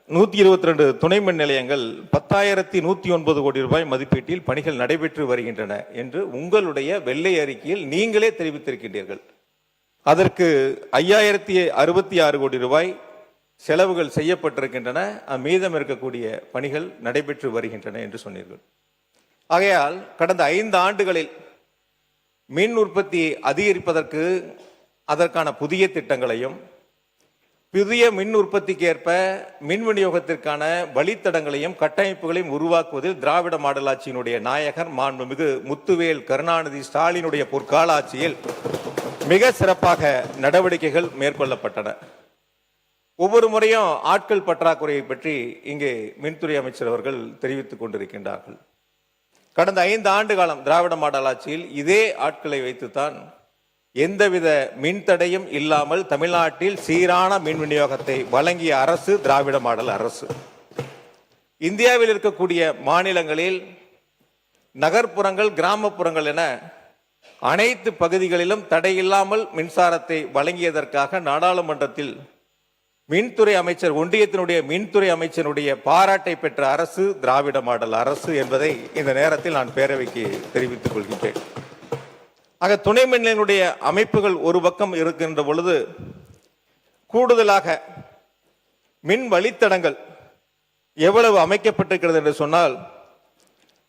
122 துணை மின் நிலையங்கள் 10,109 கோடி ரூபாய் மதிப்பீட்டில் பணிகள் நடைபெற்று வருகின்றன என்று உங்களுடைய வெள்ளை அறிக்கையில் நீங்களே தெரிவித்திருக்கின்றீர்கள். அதற்கு 5,066 கோடி ரூபாய் செலவுகள் செய்யப்பட்டிருக்கின்றன, மீதம் இருக்கக்கூடிய பணிகள் நடைபெற்று வருகின்றன என்று சொன்னீர்கள். ஆகையால் கடந்த 5 ஆண்டுகளில் மின் உற்பத்தியை அதிகரிப்பதற்கு அதற்கான புதிய திட்டங்களையும் புதிய மின் உற்பத்திக்கு ஏற்ப மின் விநியோகத்திற்கான வழித்தடங்களையும் கட்டமைப்புகளையும் உருவாக்குவதில் திராவிட மாடல் ஆட்சியினுடைய நாயகர் மாண்புமிகு முத்துவேல் கருணாநிதி ஸ்டாலினுடைய பொற்கால ஆட்சியில் மிக சிறப்பாக நடவடிக்கைகள் மேற்கொள்ளப்பட்டன. ஒவ்வொரு முறையும் ஆட்கள் பற்றாக்குறையை பற்றி இங்கே மின்துறை அமைச்சர் அவர்கள் தெரிவித்துக் கொண்டிருக்கின்றார்கள். கடந்த 5 ஆண்டு காலம் திராவிட மாடல் ஆட்சியில் இதே ஆட்களை வைத்துத்தான் எந்தவித மின்தடையும் இல்லாமல் தமிழ்நாட்டில் சீரான மின் விநியோகத்தை வழங்கிய அரசு திராவிட மாடல் அரசு. இந்தியாவில் இருக்கக்கூடிய மாநிலங்களில் நகர்ப்புறங்கள், கிராமப்புறங்கள் என அனைத்து பகுதிகளிலும் தடையில்லாமல் மின்சாரத்தை வழங்கியதற்காக நாடாளுமன்றத்தில் மின்துறை அமைச்சர், ஒன்றியத்தினுடைய மின்துறை அமைச்சருடைய பாராட்டை பெற்ற அரசு திராவிட மாடல் அரசு என்பதை இந்த நேரத்தில் நான் பேரவைக்கு தெரிவித்துக் கொள்கின்றேன். ஆக துணை மின் நிலையங்களுடைய அமைப்புகள் ஒரு பக்கம் இருக்கின்ற பொழுது, கூடுதலாக மின் வழித்தடங்கள் எவ்வளவு அமைக்கப்பட்டிருக்கிறது என்று சொன்னால்,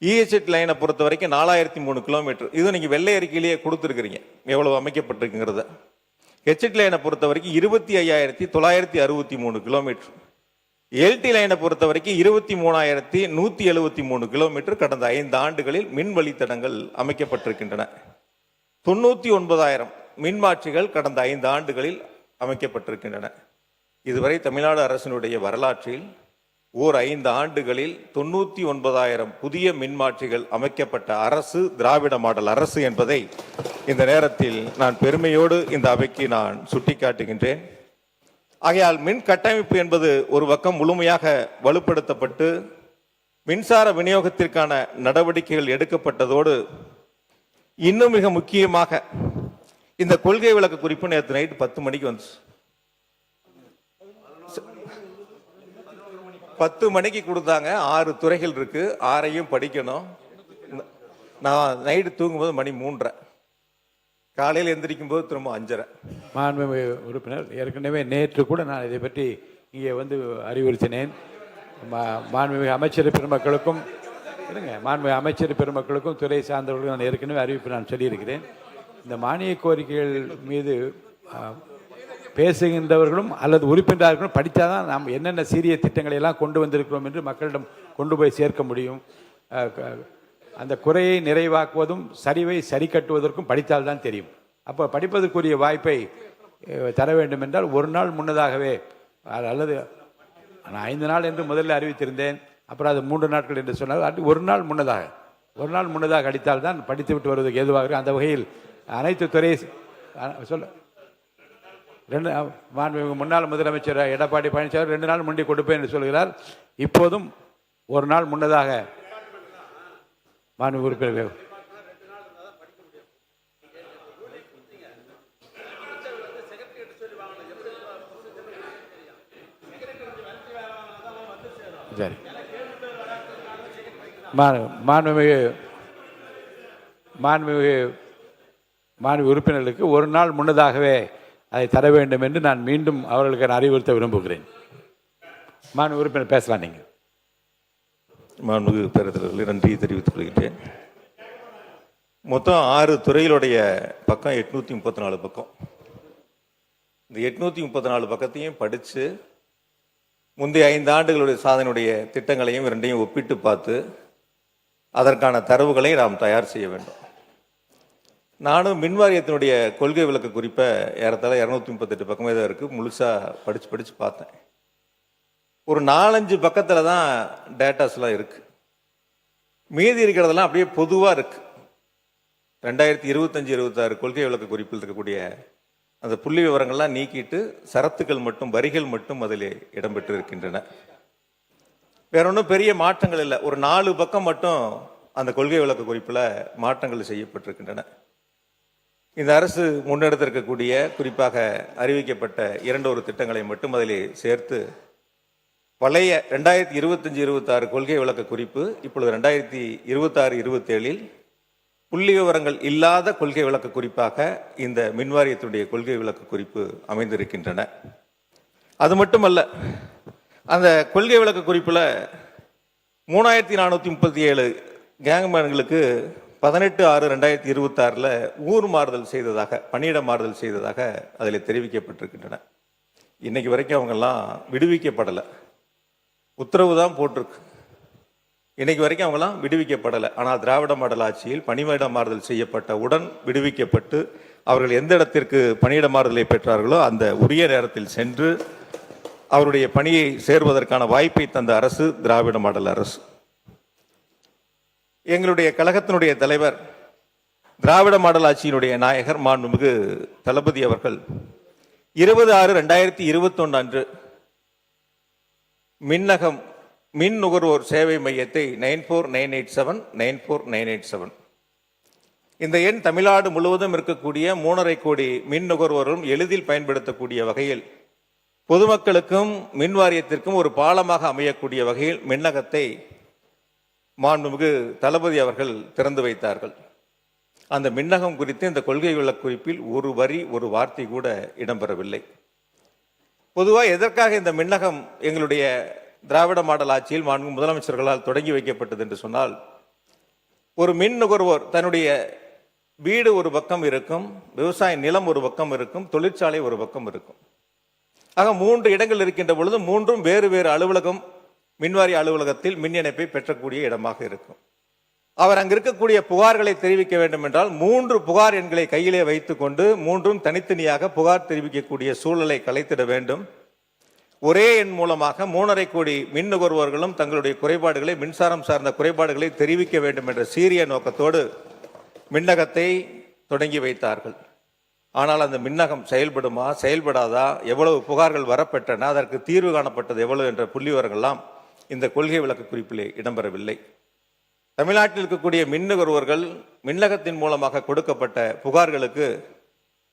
இஎச்எட் லைனை பொறுத்த வரைக்கும் 4003 கிலோமீட்டர். இது நீங்க வெள்ளை அறிக்கையிலேயே கொடுத்துருக்கிறீங்க எவ்வளவு அமைக்கப்பட்டிருக்குங்கிறத. ஹெச்எட் லைனை பொறுத்த வரைக்கும் 25,963 கிலோமீட்டர். எல்டி லைனை பொறுத்த வரைக்கும் 23,173 கிலோமீட்டர் கடந்த 5 ஆண்டுகளில் மின் வழித்தடங்கள் அமைக்கப்பட்டிருக்கின்றன. 99,000 மின்மாற்றிகள் கடந்த 5 ஆண்டுகளில் அமைக்கப்பட்டிருக்கின்றன. இதுவரை தமிழ்நாடு அரசினுடைய வரலாற்றில் 5 ஆண்டுகளில் 99,000 புதிய மின்மாற்றிகள் அமைக்கப்பட்ட அரசு திராவிட மாடல் அரசு என்பதை இந்த நேரத்தில் நான் பெருமையோடு இந்த அவைக்கு நான் சுட்டிக்காட்டுகின்றேன். ஆகையால் மின் கட்டமைப்பு என்பது ஒரு பக்கம் முழுமையாக வலுப்படுத்தப்பட்டு மின்சார விநியோகத்திற்கான நடவடிக்கைகள் எடுக்கப்பட்டதோடு, இன்னும் மிக முக்கியமாக இந்த கொள்கை விளக்க குறிப்பு நேற்று நைட்டு 10 மணிக்கு வந்துச்சு. 10 மணிக்கு கொடுத்தாங்க. 6 துறைகள் இருக்கு, 6ஐயும் படிக்கணும். நான் நைட்டு தூங்கும்போது மணி 3:30, காலையில் எந்திரிக்கும் போது திரும்ப 5:30. மாண்புமிகு உறுப்பினர், ஏற்கனவே நேற்று கூட நான் இதை பற்றி இங்கே வந்து அறிவுறுத்தினேன். மாண்புமிகு அமைச்சர் பெருமக்களுக்கும் மாண்புமிகு அமைச்சர் பெருமக்களுக்கும் துறை சார்ந்தவர்களுக்கும் நான் ஏற்கனவே அறிவிப்பு நான் சொல்லியிருக்கிறேன். இந்த மானிய கோரிக்கைகள் மீது பேசுகின்றவர்களும் அல்லது உறுப்பினர்களும் படித்தாதான் நாம் என்னென்ன சீரிய திட்டங்களை எல்லாம் கொண்டு வந்திருக்கிறோம் என்று மக்களிடம் கொண்டு போய் சேர்க்க முடியும். அந்த குறையை நிறைவாக்குவதும் சரிவை சரி கட்டுவதற்கும் படித்தால்தான் தெரியும். அப்போ படிப்பதற்குரிய வாய்ப்பை தர வேண்டும் என்றால் ஒரு நாள் முன்னதாகவே, அல்லது நான் 5 நாள் என்று முதல்ல அறிவித்திருந்தேன், அப்புறம் அது 3 நாட்கள் என்று சொன்னால் ஒரு நாள் முன்னதாக அடித்தால்தான் படித்துவிட்டு வருவதற்கு ஏதுவாக. அந்த வகையில் அனைத்து துறை முன்னாள் முதலமைச்சர் எடப்பாடி பழனிசாமி 2 நாள் முன்னே கொடுப்பேன் என்று சொல்கிறார். இப்போதும் ஒரு நாள் முன்னதாக மாண்புமிகு உறுப்பினர் சரி, மாண்புமிகு உறுப்பினர்களுக்கு ஒரு நாள் முன்னதாகவே அதை தர வேண்டும் என்று நான் மீண்டும் அவர்களுக்கு அறிவுறுத்த விரும்புகிறேன். மாண்புமிகு உறுப்பினர் பேசலாம். நீங்கள் மாண்புமிகு பேரவையாளர்களே, நன்றி தெரிவித்துக் கொள்கின்றேன். மொத்தம் 6 துறைகளுடைய பக்கம் 834 பக்கம். இந்த 834 பக்கத்தையும் படித்து முந்தைய 5 ஆண்டுகளுடைய சாதனையுடைய திட்டங்களையும் 2ஐயும் ஒப்பிட்டு பார்த்து அதற்கான தரவுகளை நாம் தயார் செய்ய வேண்டும். நானும் மின்வாரியத்தினுடைய கொள்கை விளக்க குறிப்பை ஏறத்தாழ 238 பக்கமே தான் இருக்குது, முழுசாக படித்து பார்த்தேன். ஒரு 4-5 பக்கத்தில் தான் டேட்டாஸ்லாம் இருக்குது. மீதி இருக்கிறதெல்லாம் அப்படியே பொதுவாக இருக்குது. 2025-26 கொள்கை விளக்க குறிப்பில் இருக்கக்கூடிய அந்த புள்ளி விவரங்கள்லாம் நீக்கிட்டு சரத்துக்கள் மட்டும், வரிகள் மட்டும் அதில் இடம்பெற்று இருக்கின்றன. வேற ஒன்றும் பெரிய மாற்றங்கள் இல்லை. ஒரு 4 பக்கம் மட்டும் அந்த கொள்கை விளக்க குறிப்பில் மாற்றங்கள் செய்யப்பட்டிருக்கின்றன. இந்த அரசு முன்னெடுத்திருக்கக்கூடிய, குறிப்பாக அறிவிக்கப்பட்ட 2 திட்டங்களை மட்டும் அதிலே சேர்த்து பழைய 2025-26 கொள்கை விளக்க குறிப்பு இப்பொழுது 2026-27 புள்ளி விவரங்கள் இல்லாத கொள்கை விளக்க குறிப்பாக இந்த மின்வாரியத்துடைய கொள்கை விளக்க குறிப்பு அமைந்திருக்கின்றன. அது மட்டுமல்ல, அந்த கொள்கை விளக்க குறிப்பில் 3437 கேங்மேன்களுக்கு 18/6/2026 ஊர் மாறுதல் செய்ததாக, பணியிட மாறுதல் செய்ததாக அதில் தெரிவிக்கப்பட்டிருக்கின்றன. இன்னைக்கு வரைக்கும் அவங்கெல்லாம் விடுவிக்கப்படலை. உத்தரவு தான் போட்டிருக்கு. இன்னைக்கு வரைக்கும் அவங்களாம் விடுவிக்கப்படலை. ஆனால் திராவிட மாடல் ஆட்சியில் பணியிட மாறுதல் செய்யப்பட்ட உடன் விடுவிக்கப்பட்டு அவர்கள் எந்த இடத்திற்கு பணியிட மாறுதலை பெற்றார்களோ அந்த உரிய நேரத்தில் சென்று அவருடைய பணியை சேர்வதற்கான வாய்ப்பை தந்த அரசு திராவிட மாடல் அரசு. எங்களுடைய கழகத்தினுடைய தலைவர், திராவிட மாடல் ஆட்சியினுடைய நாயகர் மாண்புமிகு தளபதி அவர்கள் 20/6/2021 அன்று மின்னகம் மின் நுகர்வோர் சேவை மையத்தை 949879 இந்த எண் தமிழ்நாடு முழுவதும் இருக்கக்கூடிய 3.5 கோடி மின் நுகர்வோரும் எளிதில் பயன்படுத்தக்கூடிய வகையில், பொதுமக்களுக்கும் மின் வாரியத்திற்கும் ஒரு பாலமாக அமையக்கூடிய வகையில் மின்னகத்தை மாண்புமிகு தளபதி அவர்கள் திறந்து வைத்தார்கள். அந்த மின்னகம் குறித்து இந்த கொள்கை விளக்க குறிப்பில் ஒரு வரி, ஒரு வார்த்தை கூட இடம்பெறவில்லை. பொதுவாக எதற்காக இந்த மின்னகம் எங்களுடைய திராவிட மாடல் ஆட்சியில் மாண்பு முதலமைச்சர்களால் தொடங்கி வைக்கப்பட்டது என்று சொன்னால், ஒரு மின் நுகர்வோர் தன்னுடைய வீடு ஒரு பக்கம் இருக்கும், விவசாய நிலம் ஒரு பக்கம் இருக்கும், தொழிற்சாலை ஒரு பக்கம் இருக்கும். ஆக 3 இடங்கள் இருக்கின்ற பொழுது 3ம் வேறு வேறு அலுவலகம், மின்வாரிய அலுவலகத்தில் மின் இணைப்பை பெற்றக்கூடிய இடமாக இருக்கும். அவர் அங்கு இருக்கக்கூடிய புகார்களை தெரிவிக்க வேண்டும் என்றால் 3 புகார் எண்களை கையிலே வைத்துக் கொண்டு 3ம் தனித்தனியாக புகார் தெரிவிக்கக்கூடிய சூழலை கலைத்திட வேண்டும். ஒரே எண் மூலமாக 3.5 கோடி மின் நுகர்வோர்களும் தங்களுடைய குறைபாடுகளை, மின்சாரம் சார்ந்த குறைபாடுகளை தெரிவிக்க வேண்டும் என்ற சீரிய நோக்கத்தோடு மின்னகத்தை தொடங்கி வைத்தார்கள். ஆனால் அந்த மின்னகம் செயல்படுமா, செயல்படாதா, எவ்வளவு புகார்கள் வரப்பெற்றன, அதற்கு தீர்வு காணப்பட்டது எவ்வளவு என்ற புள்ளி விவரங்கள்லாம் இந்த கொள்கை விளக்க குறிப்பிலே இடம்பெறவில்லை. தமிழ்நாட்டில் இருக்கக்கூடிய மின் நுகர்வோர்கள் மின்னகத்தின் மூலமாக கொடுக்கப்பட்ட புகார்களுக்கு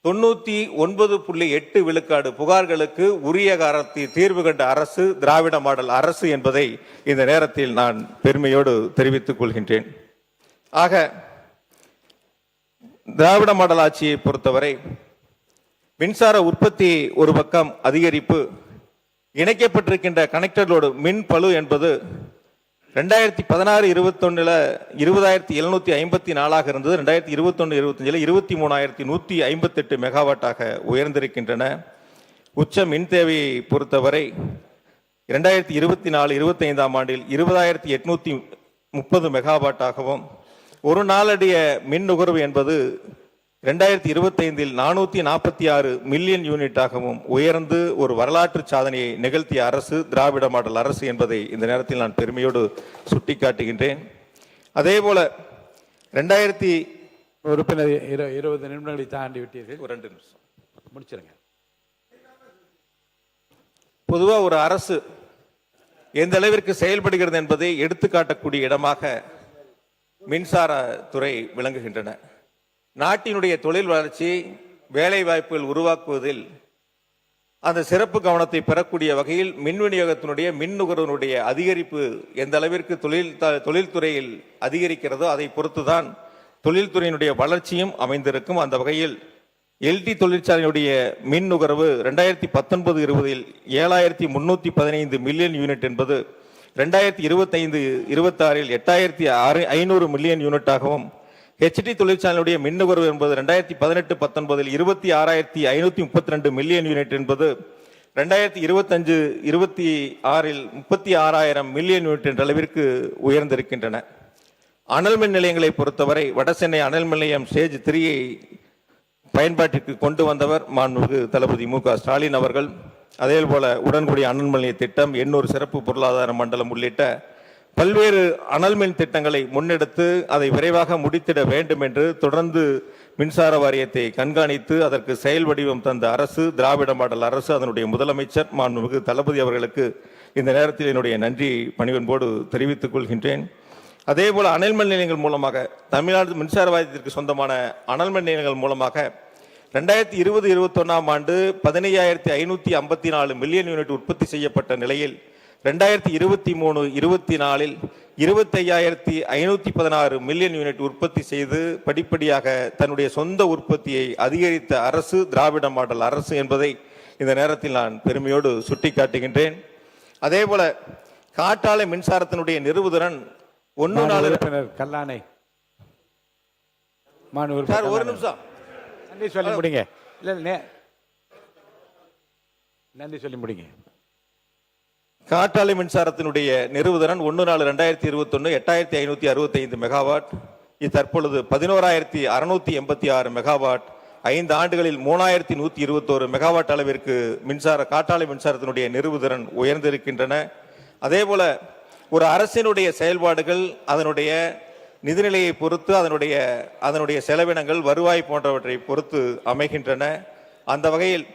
99.8 விழுக்காடு புகார்களுக்கு உரிய காலத்தில் தீர்வு கண்ட அரசு திராவிட மாடல் அரசு என்பதை இந்த நேரத்தில் நான் பெருமையோடு தெரிவித்துக் கொள்கின்றேன். ஆக திராவிட மாடல் ஆட்சியை பொறுத்தவரை மின்சார உற்பத்தி ஒரு பக்கம் அதிகரிப்பு, இணைக்கப்பட்டிருக்கின்ற கனெக்டர் லோடு மின் பளு என்பது 2016-21 20,754 இருந்தது. 2021-25 23,158 மெகாவாட்டாக உயர்ந்திருக்கின்றன. உச்ச மின் தேவையை பொறுத்தவரை 2024-25 ஆண்டில் 20,830 மெகாவாட்டாகவும், ஒரு நாளடிய மின் நுகர்வு என்பது 2025 446 மில்லியன் யூனிட்டாகவும் உயர்ந்து ஒரு வரலாற்று சாதனையை நிகழ்த்திய அரசு திராவிட மாடல் அரசு என்பதை இந்த நேரத்தில் நான் பெருமையோடு சுட்டிக்காட்டுகின்றேன். அதே போல 2000 உறுப்பினர் 20 நிமிடங்களை தாண்டி விட்டீர்கள். ஒரு 2 நிமிஷம் முடிச்சிருங்க. பொதுவாக ஒரு அரசு எந்த அளவிற்கு செயல்படுகிறது என்பதை எடுத்துக்காட்டக்கூடிய இடமாக மின்சாரத்துறை விளங்குகின்றன. நாட்டினுடைய தொழில் வளர்ச்சி, வேலை வாய்ப்புகள் உருவாக்குவதில் அந்த சிறப்பு கவனத்தை பெறக்கூடிய வகையில் மின் விநியோகத்தினுடைய மின் நுகர்வுடைய அதிகரிப்பு எந்த அளவிற்கு தொழில்துறையில் அதிகரிக்கிறதோ அதை பொறுத்துதான் தொழில்துறையினுடைய வளர்ச்சியும் அமைந்திருக்கும். அந்த வகையில் எல்டி தொழிற்சாலையினுடைய மின் நுகர்வு 2019-20 7,315 மில்லியன் யூனிட் என்பது 2025-26 8,500 மில்லியன் யூனிட்டாகவும், ஹெச்டி தொழிற்சாலையுடைய மின் நுகர்வு என்பது 2018-19 26,532 மில்லியன் யூனிட் என்பது 2025-26 36,000 மில்லியன் யூனிட் என்ற அளவிற்கு உயர்ந்திருக்கின்றன. அனல் மின் நிலையங்களை பொறுத்தவரை வடசென்னை அனல் மின் நிலையம் ஸ்டேஜ் 3 பயன்பாட்டிற்கு கொண்டு வந்தவர் மாண்புமிகு தளபதி மு க ஸ்டாலின் அவர்கள். அதே போல உடன்குடி அனல் மின் நிலைய திட்டம், எண்ணூர் சிறப்பு பொருளாதார மண்டலம் உள்ளிட்ட பல்வேறு அனல் மின் திட்டங்களை முன்னெடுத்து அதை விரைவாக முடித்திட வேண்டும் என்று தொடர்ந்து மின்சார வாரியத்தை கண்காணித்து அதற்கு செயல் வடிவம் தந்த அரசு திராவிட மாடல் அரசு. அதனுடைய முதலமைச்சர் மாண்புமிகு தளபதி அவர்களுக்கு இந்த நேரத்தில் என்னுடைய நன்றி பணிவன்போடு தெரிவித்துக் கொள்கின்றேன். அதே போல அனல் மின் நிலையங்கள் மூலமாக, தமிழ்நாடு மின்சார வாரியத்திற்கு சொந்தமான அனல் மின் நிலையங்கள் மூலமாக 2020-21 ஆண்டு 15,554 மில்லியன் யூனிட் உற்பத்தி செய்யப்பட்ட நிலையில் 2023-24 25,516 மில்லியன் யூனிட் உற்பத்தி செய்து படிப்படியாக தன்னுடைய சொந்த உற்பத்தியை அதிகரித்த அரசு திராவிட மாடல் அரசு என்பதை இந்த நேரத்தில் நான் பெருமையோடு சுட்டிக்காட்டுகின்றேன். அதேபோல காற்றாலை மின்சாரத்தினுடைய நிறுவுதிறன் 1 கல்லானை சார் ஒரு நிமிஷம் நன்றி சொல்லி முடிங்க. நன்றி சொல்லி முடிங்க. காற்றாலை மின்சாரத்தினுடைய நிறுவுதிறன் 1/4/2021 8,565 மெகாவாட். இது தற்பொழுது 11,686 மெகாவாட். 5 ஆண்டுகளில் 3,121 மெகாவாட் அளவிற்கு காற்றாலை மின்சாரத்தினுடைய நிறுவுதிறன் உயர்ந்திருக்கின்றன. அதேபோல ஒரு அரசினுடைய செயல்பாடுகள் அதனுடைய நிதிநிலையை பொறுத்து அதனுடைய செலவினங்கள் வருவாய் போன்றவற்றை பொறுத்து அமைகின்றன. அந்த வகையில்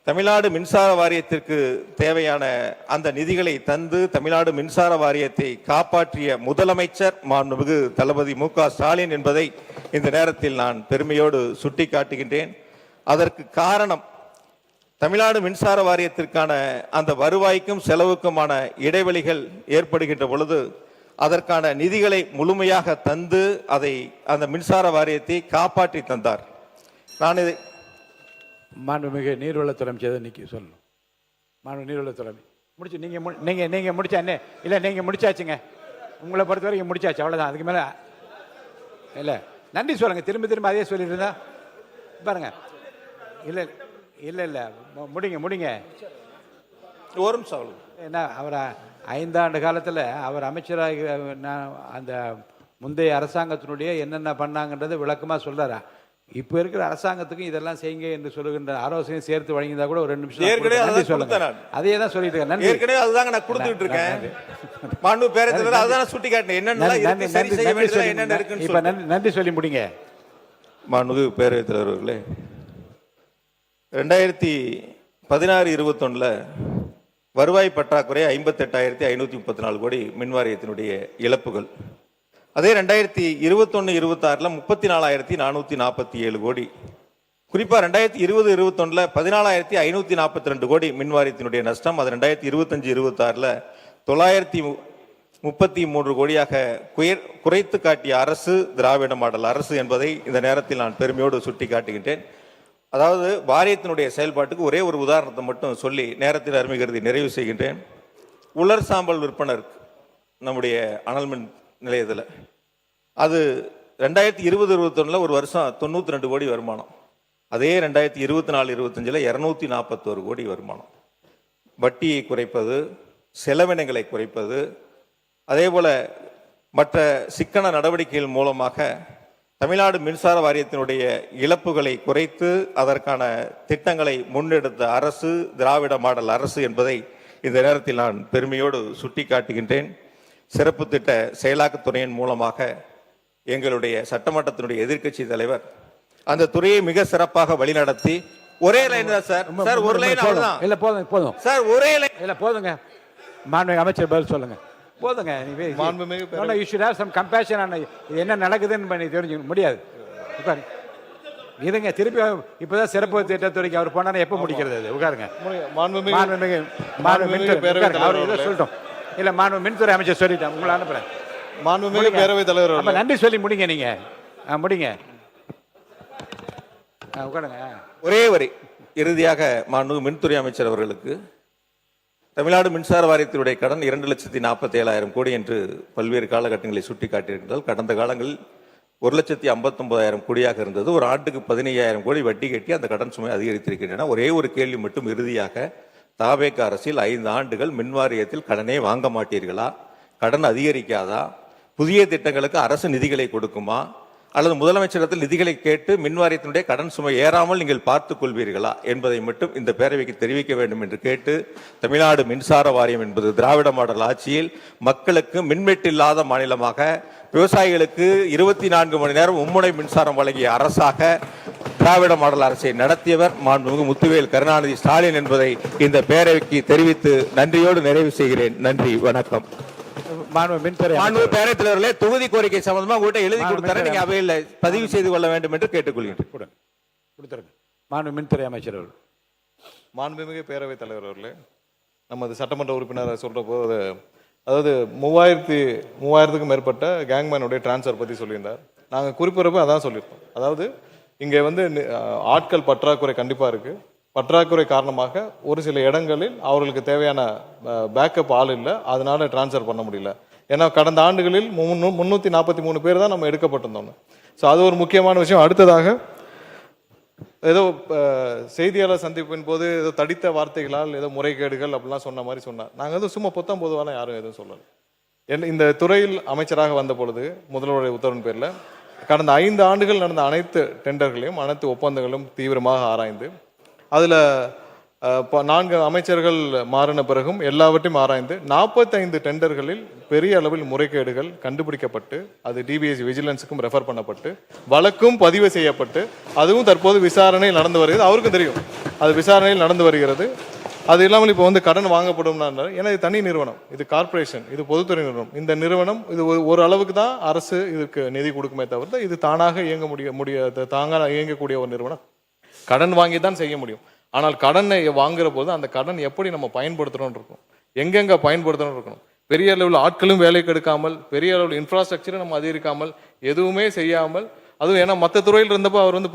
தமிழ்நாடு மின்சார வாரியத்திற்கு தேவையான அந்த நிதிகளை தந்து தமிழ்நாடு மின்சார வாரியத்தை காப்பாற்றிய முதலமைச்சர் மாண்புமிகு தளபதி மு க ஸ்டாலின் என்பதை இந்த நேரத்தில் நான் பெருமையோடு சுட்டிக்காட்டுகின்றேன். அதற்கு காரணம் தமிழ்நாடு மின்சார வாரியத்திற்கான அந்த வருவாய்க்கும் செலவுக்குமான இடைவெளிகள் ஏற்படுகின்ற பொழுது அதற்கான நிதிகளை முழுமையாக தந்து அந்த மின்சார வாரியத்தை காப்பாற்றி தந்தார். நான் இதை மாண்புமிகு நீர்வளத்துறை அமைச்சர் இன்னைக்கு சொல்லணும். மாண்பு நீர்வளத்துறை முடிச்சு நீங்க முடிச்சா என்ன இல்லை, நீங்க முடிச்சாச்சுங்க. உங்களை பொறுத்த வரைக்கும் முடிச்சாச்சு, அவ்வளோதான். அதுக்கு மேலே இல்லை. நன்றி சொல்லுங்க. திரும்ப அதே சொல்லிட்டு இருந்தா பாருங்க. இல்லை இல்லை இல்லை முடிங்க. ஒரு நிமிஷம். ஏன்னா அவர் 5 ஆண்டு காலத்தில் அவர் அமைச்சராக அந்த முந்தைய அரசாங்கத்தினுடைய என்னென்ன பண்ணாங்கன்றதை விளக்கமாக சொல்றாரா. இப்போ இருக்கிற அரசாங்கத்துக்கும் இதெல்லாம் செய்யுங்க என்று சொல்லுகின்ற ஆலோசனையை சேர்த்து வழங்கியிருந்தா கூட ஒரு 2 நிமிஷம் நன்றி சொல்லுங்க. அதே தான் சொல்லிட்டு இருக்கேன். நன்றி. ஏற்கனவே அதுதாங்க நான் கொடுத்துட்டு இருக்கேன். மாண்பு பேரவைத் அதுதான் சுட்டி காட்டினேன். என்னென்ன இப்ப நன்றி சொல்லி முடிங்க. மாண்புமிகு பேரவைத் தலைவர் அவர்களே, 2016-21 வருவாய் பற்றாக்குறை 58,534 கோடி மின்வாரியத்தினுடைய இழப்புகள். அதே 2021-26 34,447 கோடி. குறிப்பா 2020-21 14,542 கோடி மின்வாரியத்தினுடைய நஷ்டம். அது 2025-26 933 கோடியாக குறைத்து காட்டிய அரசு திராவிட மாடல் அரசு என்பதை இந்த நேரத்தில் நான் பெருமையோடு சுட்டி காட்டுகின்றேன். அதாவது வாரியத்தினுடைய செயல்பாட்டுக்கு ஒரே ஒரு உதாரணத்தை மட்டும் சொல்லி நேரத்தில் அருமை கருதி நிறைவு செய்கின்றேன். உலர் சாம்பல் விற்பனர் நம்முடைய அனல் மின் நிலையத்தில் அது 2020-21 ஒரு வருஷம் 92 கோடி வருமானம். அதே 2024-25 241 கோடி வருமானம். வட்டியை குறைப்பது, செலவினங்களை குறைப்பது, அதே போல மற்ற சிக்கன நடவடிக்கைகள் மூலமாக தமிழ்நாடு மின்சார வாரியத்தினுடைய இழப்புகளை குறைத்து அதற்கான திட்டங்களை முன்னெடுத்த அரசு திராவிட மாடல் அரசு என்பதை இந்த நேரத்தில் நான் பெருமையோடு சுட்டி காட்டுகின்றேன். சிறப்பு திட்ட செயலாக்கத்துறையின் மூலமாக எங்களுடைய சட்டமன்றத்தினுடைய எதிர்க்கட்சி தலைவர் அந்த துறையை மிக சிறப்பாக வழிநடத்தி ஒரே லைன் தான் சார். ஒரு லைன் அவ்வளவுதான். இல்ல போதும் சார், ஒரே லைன். இல்ல போதுங்க. மாண்புமிகு அமைச்சர் பதில் சொல்லுங்க. போதுங்க. You should have some compassion. என்ன நடக்குதுன்னு தெரிஞ்சுக்க முடியாது. உட்காருங்க. இதுங்க திருப்பி இப்பதான் சிறப்பு திட்டத்துறைக்கு அவர் போனா எப்ப முடிக்கிறது? அது உட்காருங்க. சொல்லட்டும். இல்ல மாண்புமிகு மின்துறை அமைச்சர் சொல்லிட்டேன், உங்களை அனுப்புறேன். மாண்புமிகு பேரவைத் தலைவர் நன்றி சொல்லி முடிங்க. நீங்க முடிங்க. உட்காருங்க. ஒரே வரி இறுதியாக மாண்புமிகு மின்துறை அமைச்சர் அவர்களுக்கு தமிழ்நாடு மின்சார வாரியத்தினுடைய கடன் 2,47,000 கோடி என்று பல்வேறு காலகட்டங்களை சுட்டி காட்டியிருக்கிறார்கள். கடந்த காலங்களில் 1,59,000 கோடியாக இருந்தது. ஒரு ஆண்டுக்கு 15,000 கோடி வட்டி கட்டி அந்த கடன் சுமை அதிகரித்திருக்கின்றன. ஒரே ஒரு கேள்வி மட்டும் இறுதியாக, தாவேக அரசில் 5 ஆண்டுகள் மின்வாரியத்தில் கடனே வாங்க மாட்டீர்களா? கடன் அதிகரிக்காதா? புதிய திட்டங்களுக்கு அரசு நிதிகளை கொடுக்குமா? அல்லது முதலமைச்சரிடத்தில் நிதிகளை கேட்டு மின்வாரியத்தினுடைய கடன் சுமை ஏறாமல் நீங்கள் பார்த்துக் கொள்வீர்களா என்பதை மட்டும் இந்த பேரவைக்கு தெரிவிக்க வேண்டும் என்று கேட்டு, தமிழ்நாடு மின்சார வாரியம் என்பது திராவிட மாடல் ஆட்சியில் மக்களுக்கு மின்வெட்டில்லாத மாநிலமாக, விவசாயிகளுக்கு 24 மணி நேரம் மும்முனை மின்சாரம் வழங்கிய அரசாக திராவிட மாடல் அரசை நடத்தியவர் மாண்புமிகு முத்துவேல் கருணாநிதி ஸ்டாலின் என்பதை இந்த பேரவைக்கு தெரிவித்து நன்றியோடு நிறைவு செய்கிறேன். நன்றி, வணக்கம். பேரவைத் தலைவர்களே, தொகுதி கோரிக்கை சம்பந்தமா உங்கள்கிட்ட எழுதி கொடுத்தாரு, நீங்க அவையில் பதிவு செய்து கொள்ள வேண்டும் என்று கேட்டுக்கொள்கிறேன். மாண்புமிகு மின்துறை அமைச்சர் அவர்கள். மாண்புமிகு பேரவைத் தலைவர் அவர்களே, நமது சட்டமன்ற உறுப்பினர் சொல்கிற போது அதாவது 3000க்கும் மேற்பட்ட கேங்மேனுடைய டிரான்ஸ்ஃபர் பற்றி சொல்லியிருந்தார். நாங்கள் குறிப்பிடப்போ அதான் சொல்லியிருக்கோம். அதாவது இங்கே வந்து ஆட்கள் பற்றாக்குறை கண்டிப்பாக இருக்குது. பற்றாக்குறை காரணமாக ஒரு சில இடங்களில் அவர்களுக்கு தேவையான பேக்கப் ஆள் இல்லை, அதனால டிரான்ஸ்ஃபர் பண்ண முடியல. ஏன்னா கடந்த ஆண்டுகளில் 343 பேர் தான் நம்ம எடுக்கப்பட்டிருந்தோம். ஸோ அது ஒரு முக்கியமான விஷயம். அடுத்ததாக ஏதோ செய்தியாளர் சந்திப்பின் போது ஏதோ தடித்த வார்த்தைகளால் ஏதோ முறைகேடுகள் அப்படிலாம் சொன்ன மாதிரி சொன்னார். நாங்கள் எதுவும் சும்மா பொதுவான யாரும் எதுவும் சொல்லலை. இந்த துறையில் அமைச்சராக வந்த பொழுது முதல்வருடைய உத்தரவின் பேரில் கடந்த 5 ஆண்டுகள் நடந்த அனைத்து டெண்டர்களையும் அனைத்து ஒப்பந்தங்களும் தீவிரமாக ஆராய்ந்து அதில் 4 அமைச்சர்கள் மாறின பிறகும் எல்லாவற்றையும் ஆராய்ந்து 45 டெண்டர்களில் பெரிய அளவில் முறைகேடுகள் கண்டுபிடிக்கப்பட்டு அது டிபிஎஸ்சி விஜிலன்ஸுக்கும் ரெஃபர் பண்ணப்பட்டு வழக்கும் பதிவு செய்யப்பட்டு அதுவும் தற்போது விசாரணையில் நடந்து வருகிறது. அவருக்கும் தெரியும் அது விசாரணையில் நடந்து வருகிறது. அது இல்லாமல் இப்போ வந்து கடன் வாங்கப்படும்னா, ஏன்னா இது தனி நிறுவனம், இது கார்பரேஷன், இது பொதுத்துறை நிறுவனம். இந்த நிறுவனம் இது ஒரு அளவுக்கு தான் அரசு இதுக்கு நிதி கொடுக்குமே தவிர இது தானாக இயங்க தாங்க இயங்கக்கூடிய ஒரு நிறுவனம். கடன் வாங்கி தான் செய்ய முடியும். ஆனால் கடனை வாங்குற போது அந்த கடன் எப்படி நம்ம பயன்படுத்துகிறோன்னு இருக்கும், எங்கெங்கே பயன்படுத்தணும்னு இருக்கணும். பெரிய அளவில் ஆட்களும் வேலைக்கு எடுக்காமல், பெரிய அளவில் இன்ஃப்ராஸ்ட்ரக்சரும் நம்ம அதிகரிக்காமல், எதுவுமே செய்யாமல், அதுவும் ஏன்னா மற்ற துறையில் இருந்தப்போ அவர் வந்து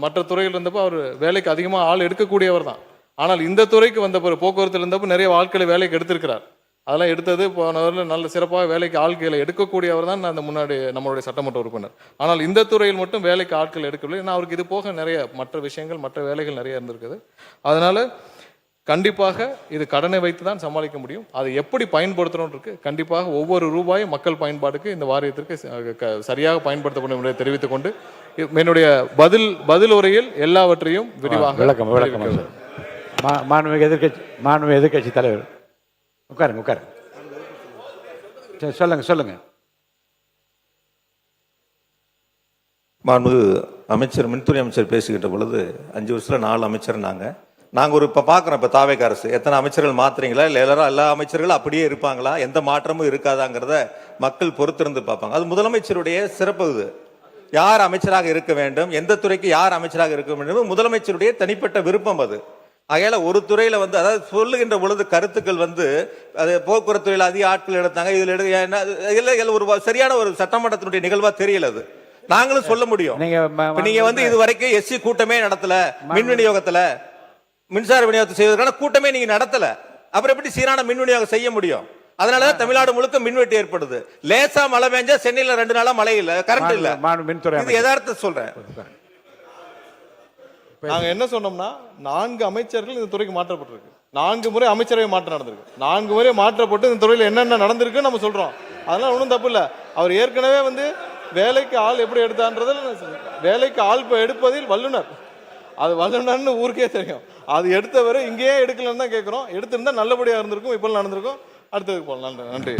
மற்ற துறையில் இருந்தப்போ அவர் வேலைக்கு அதிகமாக ஆள் எடுக்கக்கூடியவர் தான். ஆனால் இந்த துறைக்கு வந்த பிறகு போக்குவரத்தில் இருந்தப்போ நிறைய ஆட்களை வேலைக்கு எடுத்திருக்கிறார். அதெல்லாம் எடுத்தது போனவரில் நல்ல சிறப்பாக வேலைக்கு ஆட்களை எடுக்கக்கூடியவர் தான் அந்த முன்னாடி நம்மளுடைய சட்டமன்ற உறுப்பினர். ஆனால் இந்த துறையில் மட்டும் வேலைக்கு ஆட்கள் எடுக்கவில்லை. ஏன்னா அவருக்கு இது போக நிறைய மற்ற விஷயங்கள் மற்ற வேலைகள் நிறைய இருந்திருக்குது. அதனால கண்டிப்பாக இது கடனை வைத்து தான் சமாளிக்க முடியும். அதை எப்படி பயன்படுத்தணும் இருக்கு. கண்டிப்பாக ஒவ்வொரு ரூபாயும் மக்கள் பயன்பாட்டுக்கு இந்த வாரியத்திற்கு சரியாக பயன்படுத்தப்படும் என்பதை தெரிவித்துக் கொண்டு என்னுடைய பதில் உரையில் எல்லாவற்றையும் விரிவாக விளக்கம் மாண்புமிகு எதிர்க்கட்சி தலைவர் உட்காருங்க. சொல்லுங்க. மாண்புமிகு அமைச்சர் மின்துறை அமைச்சர் பேசுகின்ற பொழுது 5 வருஷத்துல 4 அமைச்சர் நாங்கள் ஒரு இப்போ பார்க்குறோம். இப்போ தாவேக அரசு எத்தனை அமைச்சர்கள் மாத்துறீங்களா, இல்லை எல்லா அமைச்சர்களும் அப்படியே இருப்பாங்களா, எந்த மாற்றமும் இருக்காதாங்கிறத மக்கள் பொறுத்திருந்து பார்ப்பாங்க. அது முதலமைச்சருடைய சிறப்பு. இது யார் அமைச்சராக இருக்க வேண்டும், எந்த துறைக்கு யார் அமைச்சராக இருக்க வேண்டும், முதலமைச்சருடைய தனிப்பட்ட விருப்பம். அது ஆகையால ஒரு துறையில வந்து அதாவது சொல்லுகின்ற பொழுது கருத்துக்கள் வந்து அது போக்குவரத்து துறையில் அதிக ஆட்கள் எடுத்தாங்க, இதுல ஒரு சரியான ஒரு சட்டமன்றத்தினுடைய நிகழ்வா தெரியல. அது நாங்களும் சொல்ல முடியும். நீங்க வந்து இது வரைக்கும் எஸ்சி கூட்டமே நடத்தல, மின் விநியோகத்துல மின்சார விநியோகத்தை செய்வதற்கான கூட்டமே நீங்க நடத்தல, அப்புறம் எப்படி சீரான மின் விநியோகம் செய்ய முடியும்? அதனாலதான் தமிழ்நாடு முழுக்க மின்வெட்டு ஏற்படுது. லேசா மழை பெஞ்சா சென்னையில 2 நாளா மழை இல்ல, கரண்ட் இல்ல. இது யதார்த்தம் சொல்றேன். நாங்க என்ன சொன்னோம்னா 4 அமைச்சர்கள் இந்த துறைக்கு மாற்றப்பட்டிருக்கு. 4 முறை அமைச்சரவை மாற்றம் நடந்திருக்கு. 4 முறை மாற்றப்பட்டு இந்த துறையில் என்னென்ன நடந்திருக்கு நம்ம சொல்றோம். அதெல்லாம் ஒன்றும் தப்பு இல்லை. அவர் ஏற்கனவே வந்து வேலைக்கு ஆள் எப்படி எடுத்தான்றதில் வேலைக்கு ஆள் எடுப்பதில் வல்லுனர். அது வல்லுனர்னு ஊருக்கே தெரியும். அது எடுத்தவரை இங்கேயே எடுக்கலன்னு தான் கேட்குறோம். எடுத்திருந்தா நல்லபடியாக இருந்திருக்கும், இப்போ நடந்திருக்கும். அடுத்ததுக்கு போகலாம். நன்றி.